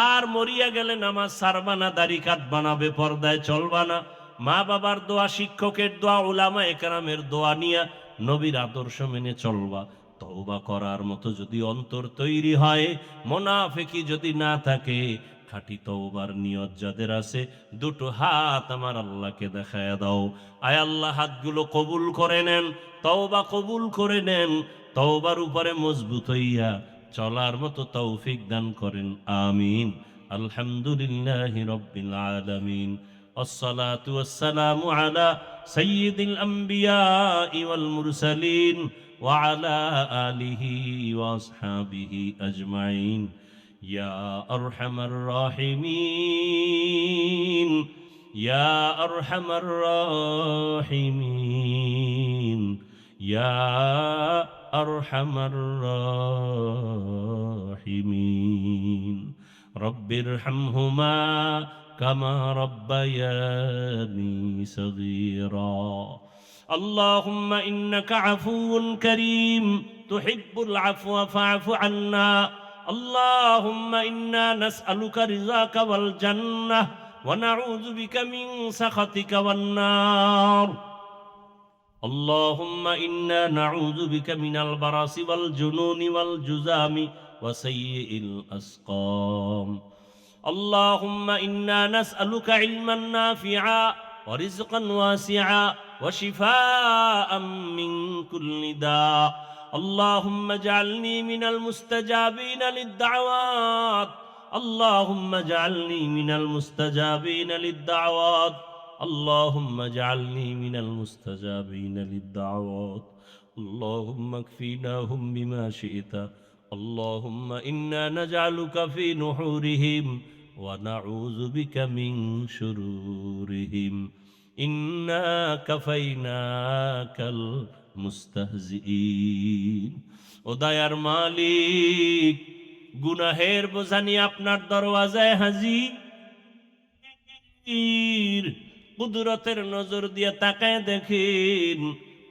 [SPEAKER 1] আর মরিয়া গেলে নামাজ ছাড়বা না, দাড়ি কাটবা না, বেপরদায় চলবা না, মা বাবার দোয়া, শিক্ষকের দোয়া, উলামায়ে কেরামের দোয়া নিয়া নবীর আদর্শ মেনে চলবা। তওবা করার মতো যদি অন্তর তৈরি হয়, মুনাফিকি যদি না থাকে, খাঁটি তওবার নিয়ত যাদের আছে, দুটো হাত আমার আল্লাহকে দেখায়া দাও। আয় আল্লাহ, হাতগুলো কবুল করে নেন, তওবা কবুল করে নেন, তওবার উপরে মজবুত হইয়া চলার মতো তৌফিক দান করেন, আমিন। আলহামদুলিল্লাহি রাব্বিল আলামিন। الصلاة والسلام على سيد الأنبياء والمرسلين وعلى آله وأصحابه أجمعين يا أرحم الراحمين يا أرحم الراحمين يا أرحم الراحمين رب ارحمهما كما ربياني صغيرا اللهم إنك عفو كريم تحب العفو فاعف عنا اللهم إنا نسألك رضاك والجنة ونعوذ بك من سخطك والنار اللهم إنا نعوذ بك من البرص والجنون والجذام وسيء الأسقام اللهم إنا نسألك علما نافعا ورزقا واسعا وشفاء من كل داء اللهم اجعلني من المستجابين للدعوات اللهم اجعلني من المستجابين للدعوات اللهم اجعلني من المستجابين للدعوات اللهم اكفيناهم بما شئت اللهم إنا نجعلك في نحورهم ونعوذ بك من شرورهم إنا كفيناك المستهزئين ও দয়ার মালিক, গুনাহের বোঝা নিয়ে আপনার দরওয়াজায় হাজির, কুদরতের নজর দিয়ে তাকায় দেখেন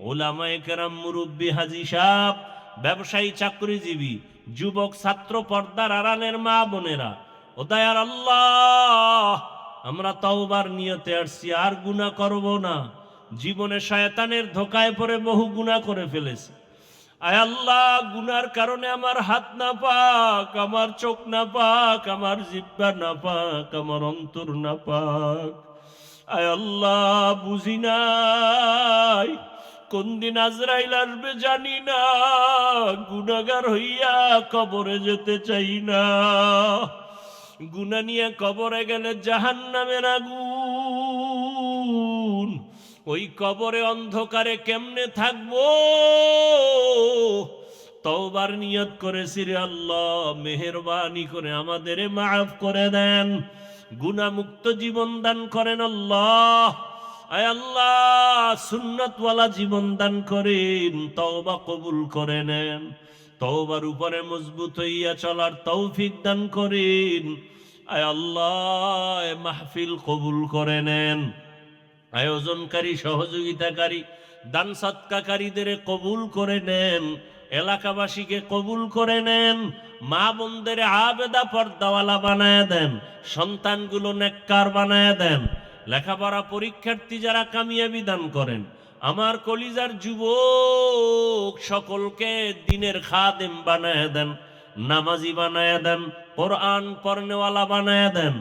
[SPEAKER 1] ওলামায়ে কেরাম, মুরব্বী, হাজী সাহেব, ব্যবসায়ী, চাকরিজীবী, যুবক, ছাত্র, পর্দার আড়ালের মা বোনেরা, ও দয়ার আল্লাহ, আমরা তওবার নিয়তে আসছি, আর গুনাহ করব না। জীবনে শয়তানের ধোকায় পড়ে বহু গুনাহ করে ফেলেছি। আয় আল্লাহ, গুনার কারণে আমার হাত না পাক, আমার চোখ না পাক, আমার জিহ্বা না পাক, আমার অন্তর না পাক। আয় আল্লাহ, বুঝি নাই কোন দিন আজরাইল আসবে জানি না, গুনাহগার হইয়া কবরে যেতে চাই না। গুনাহ নিয়ে কবরে গেলে জাহান্নামের আগুন, ওই কবরে অন্ধকারে কেমনে থাকবো? তওবার নিয়ত করেছি রে আল্লাহ, মেহেরবানি করে আমাদের মাফ করে দেন, গুনাহ মুক্ত জীবন দান করেন আল্লাহ। আয় আল্লাহ সুন্নতওয়ালা জীবন দান করেন, তওবা কবুল করে নেন, তওবার উপরে মজবুত হইয়া চলার তৌফিক দান করেন। আয় আল্লাহ এ মাহফিল কবুল করে নেন, আয়োজনকারী সহযোগিতাকারী দান সৎকাকারীদের কবুল করে নেন, এলাকাবাসীকে কবুল করে নেন, মা বোনদের আবেদা পর্দাওয়ালা বানায় দেন, সন্তানগুলো নেককার বানায় দেন, লেখাপড়া পরীক্ষার্থী যারা কামিয়াবি দান করেন, আমার কলিজার যুবক সকলকে দিনের খাদেম বানায় দেন, নামাজি বানায় দেন, কোরআন পড়নেওয়ালা বানায় দেন।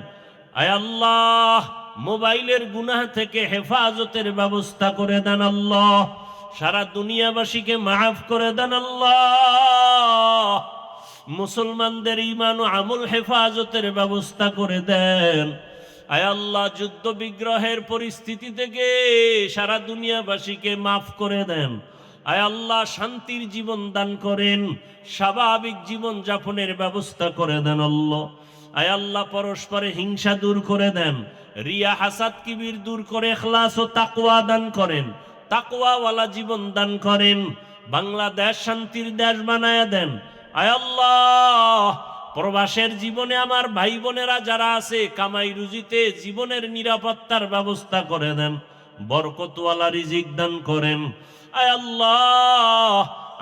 [SPEAKER 1] আয় আল্লাহ মোবাইলের গুনাহ থেকে হেফাজতের ব্যবস্থা করে দেন আল্লাহ, সারা দুনিয়াবাসীকে মাফ করে দেন আল্লাহ, মুসলমানদের ঈমান ও আমল হেফাজতের ব্যবস্থা করে দেন। আয় আল্লাহ যুদ্ধ বিগ্রহের পরিস্থিতি থেকে সারা দুনিয়াবাসীকে মাফ করে দেন। আয় আল্লাহ শান্তির জীবন দান করেন, স্বাভাবিক জীবন যাপনের ব্যবস্থা করে দেন আল্লাহ। আয় আল্লাহ পরস্পরে হিংসা দূর করে দেন, রিয়া হাসাদ কিবির দূর করে ইখলাস ও তাকওয়া দান করেন, তাকওয়াওয়ালা জীবন দান করেন, বাংলাদেশ শান্তির দেশ বানায় দেন। আয় আল্লাহ প্রবাসের জীবনে আমার ভাই বোনেরা যারা আছে কামাই রুজিতে জীবনের নিরাপত্তার ব্যবস্থা করে দেন, বরকতওয়ালা রিজিক দান করেন। আয় আল্লাহ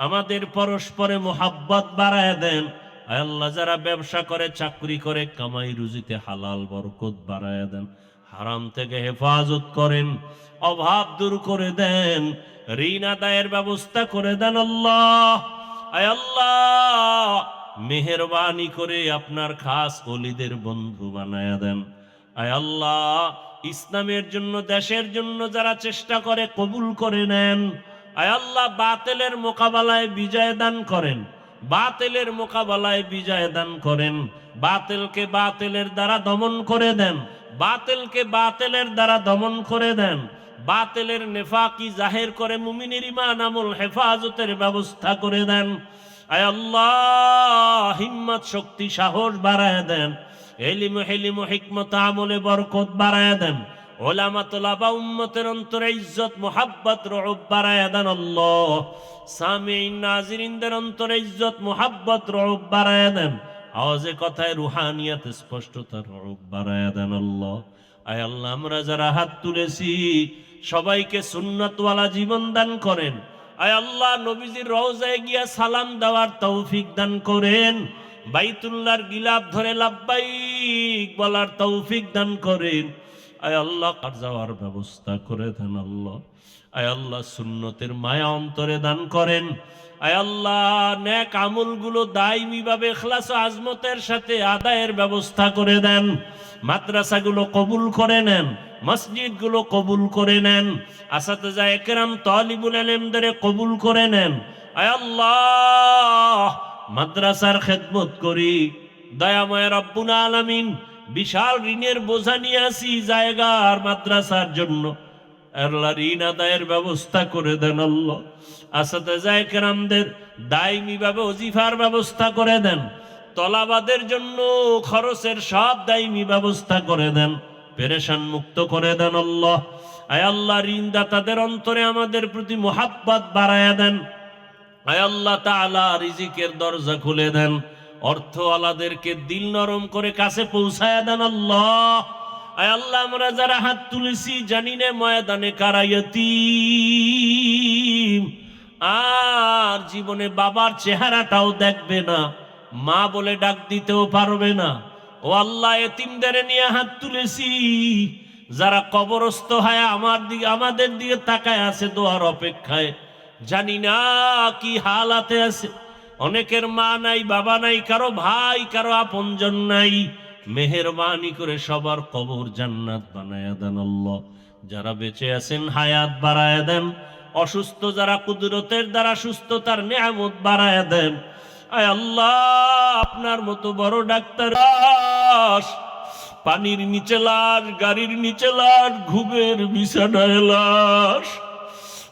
[SPEAKER 1] আমাদের পরস্পরে মোহাব্বত বাড়ায় দেন। আয় আল্লাহ যারা ব্যবসা করে চাকরি করে কামাই রুজিতে হালাল বরকত বাড়ায় দেন, হারাম থেকে হেফাজত করেন, অভাব দূর করে দেন, ঋণ আদায়ের ব্যবস্থা করে দেন আল্লাহ। আয় আল্লাহ মেহেরবানি করে আপনার খাস ওলিদের বন্ধু বানায়া দেন। আয় আল্লাহ ইসলামের জন্য দেশের জন্য যারা চেষ্টা করে কবুল করে নেন। আয় আল্লাহ বাতিলের মোকাবেলায় বিজয় দান করেন, বাতিলের মোকাবেলায় বিজয় দান করেন, বাতিলকে বাতিলের দ্বারা দমন করে দেন, বাতিলকে বাতিলের দ্বারা দমন করে দেন, বাতিলের নেফাকি জাহের করে মুমিনের ঈমান আমল হেফাজতের ব্যবস্থা করে দেন। আয় আল্লাহ হিম্মত শক্তি সাহস বাড়ায় দেন, ইলম হিলম হিকমত আমলে বরকত বাড়ায় দেন, উলামা তুলাবা উম্মতের অন্তরে ইজ্জত মুহাব্বত রউব বাড়ায় দেন আল্লাহ, সামিঈন নাজিরিনদের অন্তরে ইজ্জত মুহাব্বত রউব বাড়ায় দেন, আওয়াজে কথায় রুহানিয়াত স্পষ্টতা রউব বাড়ায় দেন আল্লাহ। আয় আল্লাহ আমরা যারা হাত তুলেছি সবাইকে সুন্নাতওয়ালা জীবন দান করেন। আয় আল্লাহ নবীজির রওজায় গিয়া সালাম দেওয়ার তৌফিক দান করেন, বাইতুল্লাহর গিলাফ ধরে লাব্বাইক বলার তৌফিক দান করেন। আয় আল্লাহ কার যাওয়ার ব্যবস্থা করে দেন আল্লাহ। আয় আল্লাহ সুন্নতের মায়া অন্তরে দান করেন। আয় আল্লাহ নেক আমলগুলো দায়মি ভাবে ইখলাস ও আজমতের সাথে আদায়ের ব্যবস্থা করে দেন, মাদ্রাসাগুলো কবুল করে নেন, মসজিদগুলো কবুল করে নেন, আসাতিজা একরাম তালিবুল ইলমদের কবুল করে নেন। আয় আল্লাহ মাদ্রাসার খেদমত করি, দয়াময় রব্বুল আলামিন বিশাল ঋণের বোঝা নিয়ে আসি জায়গার মাদ্রাসার জন্য, আল্লাহ ঋণ আদায়ের ব্যবস্থা করে দেন আল্লাহ। আসাতিজা একরামদের দায়মি ভাবে ওজিফার ব্যবস্থা করে দেন, তলাবাদের জন্য খরচের সব দায়মি ব্যবস্থা করে দেন, পেরেশান মুক্ত করে দেন আল্লাহ। আয় আল্লাহ ঋণদাতাদের অন্তরে আমাদের প্রতি মোহাব্বত বাড়ায়া দেন। আয় আল্লাহ তাআলা রিজিকের দরজা খুলে দেন, অর্থওয়ালাদেরকে দিল নরম করে কাছে পৌঁছায়া দেন আল্লাহ। আয় আল্লাহ আমরা যারা হাত তুলেছি জানি না ময়দানে কারা ইয়তীম, আর জীবনে বাবার চেহারাটাও দেখবে না, মা বলে ডাক দিতেও পারবে না। ও আল্লাহ এতিমদের নিয়ে হাত তুলেছি, যারা কবরস্থ হয় আমাদের দিকে তাকায় আছে দোয়ার অপেক্ষায়, জানি না কি হালাতে আছে। অনেকের মা নাই, বাবা নাই, কারো ভাই কারো আপনজন নাই। মেহেরবানি করে সবার কবর জান্নাত বানায়া দেন আল্লাহ। যারা বেঁচে আছেন হায়াত বাড়ায়া দেন, অসুস্থ যারা কুদরতের দ্বারা সুস্থতার নিয়ামত বাড়ায়া দেন। আয় আল্লাহ আপনার মতো বড় ডাক্তার পানির নিচে লাশ, গাড়ির নিচে লাশ, ঘুমের বিছানায় লাশ।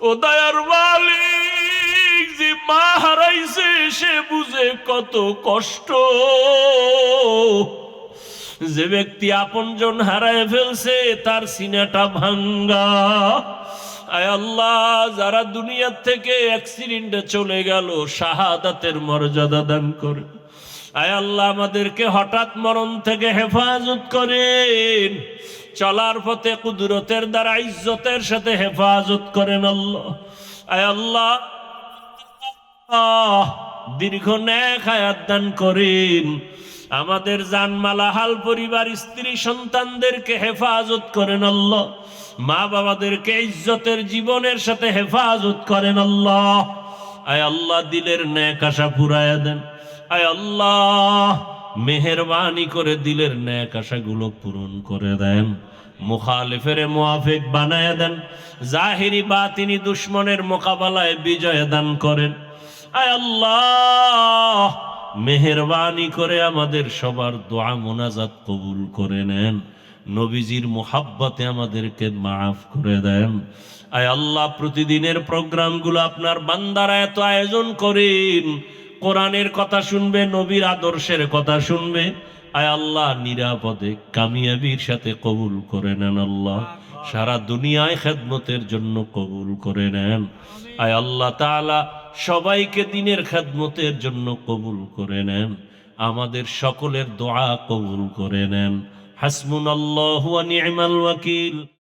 [SPEAKER 1] ও দয়ার মালিক যে মা হারাইছে সে বুঝে কত কষ্ট, যে ব্যক্তি আপনজন হারায় ফেলছে তার সিনাটা ভাঙ্গা। আয় আল্লাহ, যারা দুনিয়ার থেকে অ্যাক্সিডেন্টে চলে গেল, শাহাদাতের মর্যাদা দান করে। আয় আল্লাহ, আমাদেরকে হঠাৎ মরণ থেকে হেফাজত করেন, চলার পথে কুদরতের দ্বারা ইজ্জতের সাথে হেফাজত করেন আল্লাহ। আয় আল্লাহ, দীর্ঘ নেক হায়াত দান করেন। আমাদের জানমালা হাল পরিবার স্ত্রী সন্তানদেরকে হেফাজত করেন আল্লাহ। মা বাবাদেরকে ইজ্জতের জীবনের সাথে হেফাজত করেন আল্লাহ। আয় আল্লাহ, দিলের নেক আশা পুরায়া দেন। আয় আল্লাহ, মেহেরবানি করে দিলের নেক আশাগুলো পূরণ করে দেন। মুখালিফের মুআফিক বানায়া দেন। জাহিরি বাতিনি দুশ্মনের মোকাবেলায় বিজয় দান করেন। আয় আল্লাহ, মেহেরবানি করে আমাদের সবার দোয়া মোনাজাত কবুল করে নেন। নবীজির মুহাব্বতে আমাদেরকে মাফ করে দেন। আয় আল্লাহ, প্রতিদিনের প্রোগ্রামগুলো আপনার বান্দারা এত আয়োজন করেন, কোরআনের কথা শুনবে, নবীর আদর্শের কথা শুনবে। আয় আল্লাহ, নিরাপদে কামিয়াবির সাথে কবুল করে নেন আল্লাহ। সারা দুনিয়ায় খেদমতের জন্য কবুল করে নেন। আয় আল্লাহ তাআলা, সবাইকে দিনের খেদমতের জন্য কবুল করে নেন। আমাদের সকলের দোয়া কবুল করে নেন। হাসবুনাল্লাহু ওয়া নি'মাল ওয়াকিল।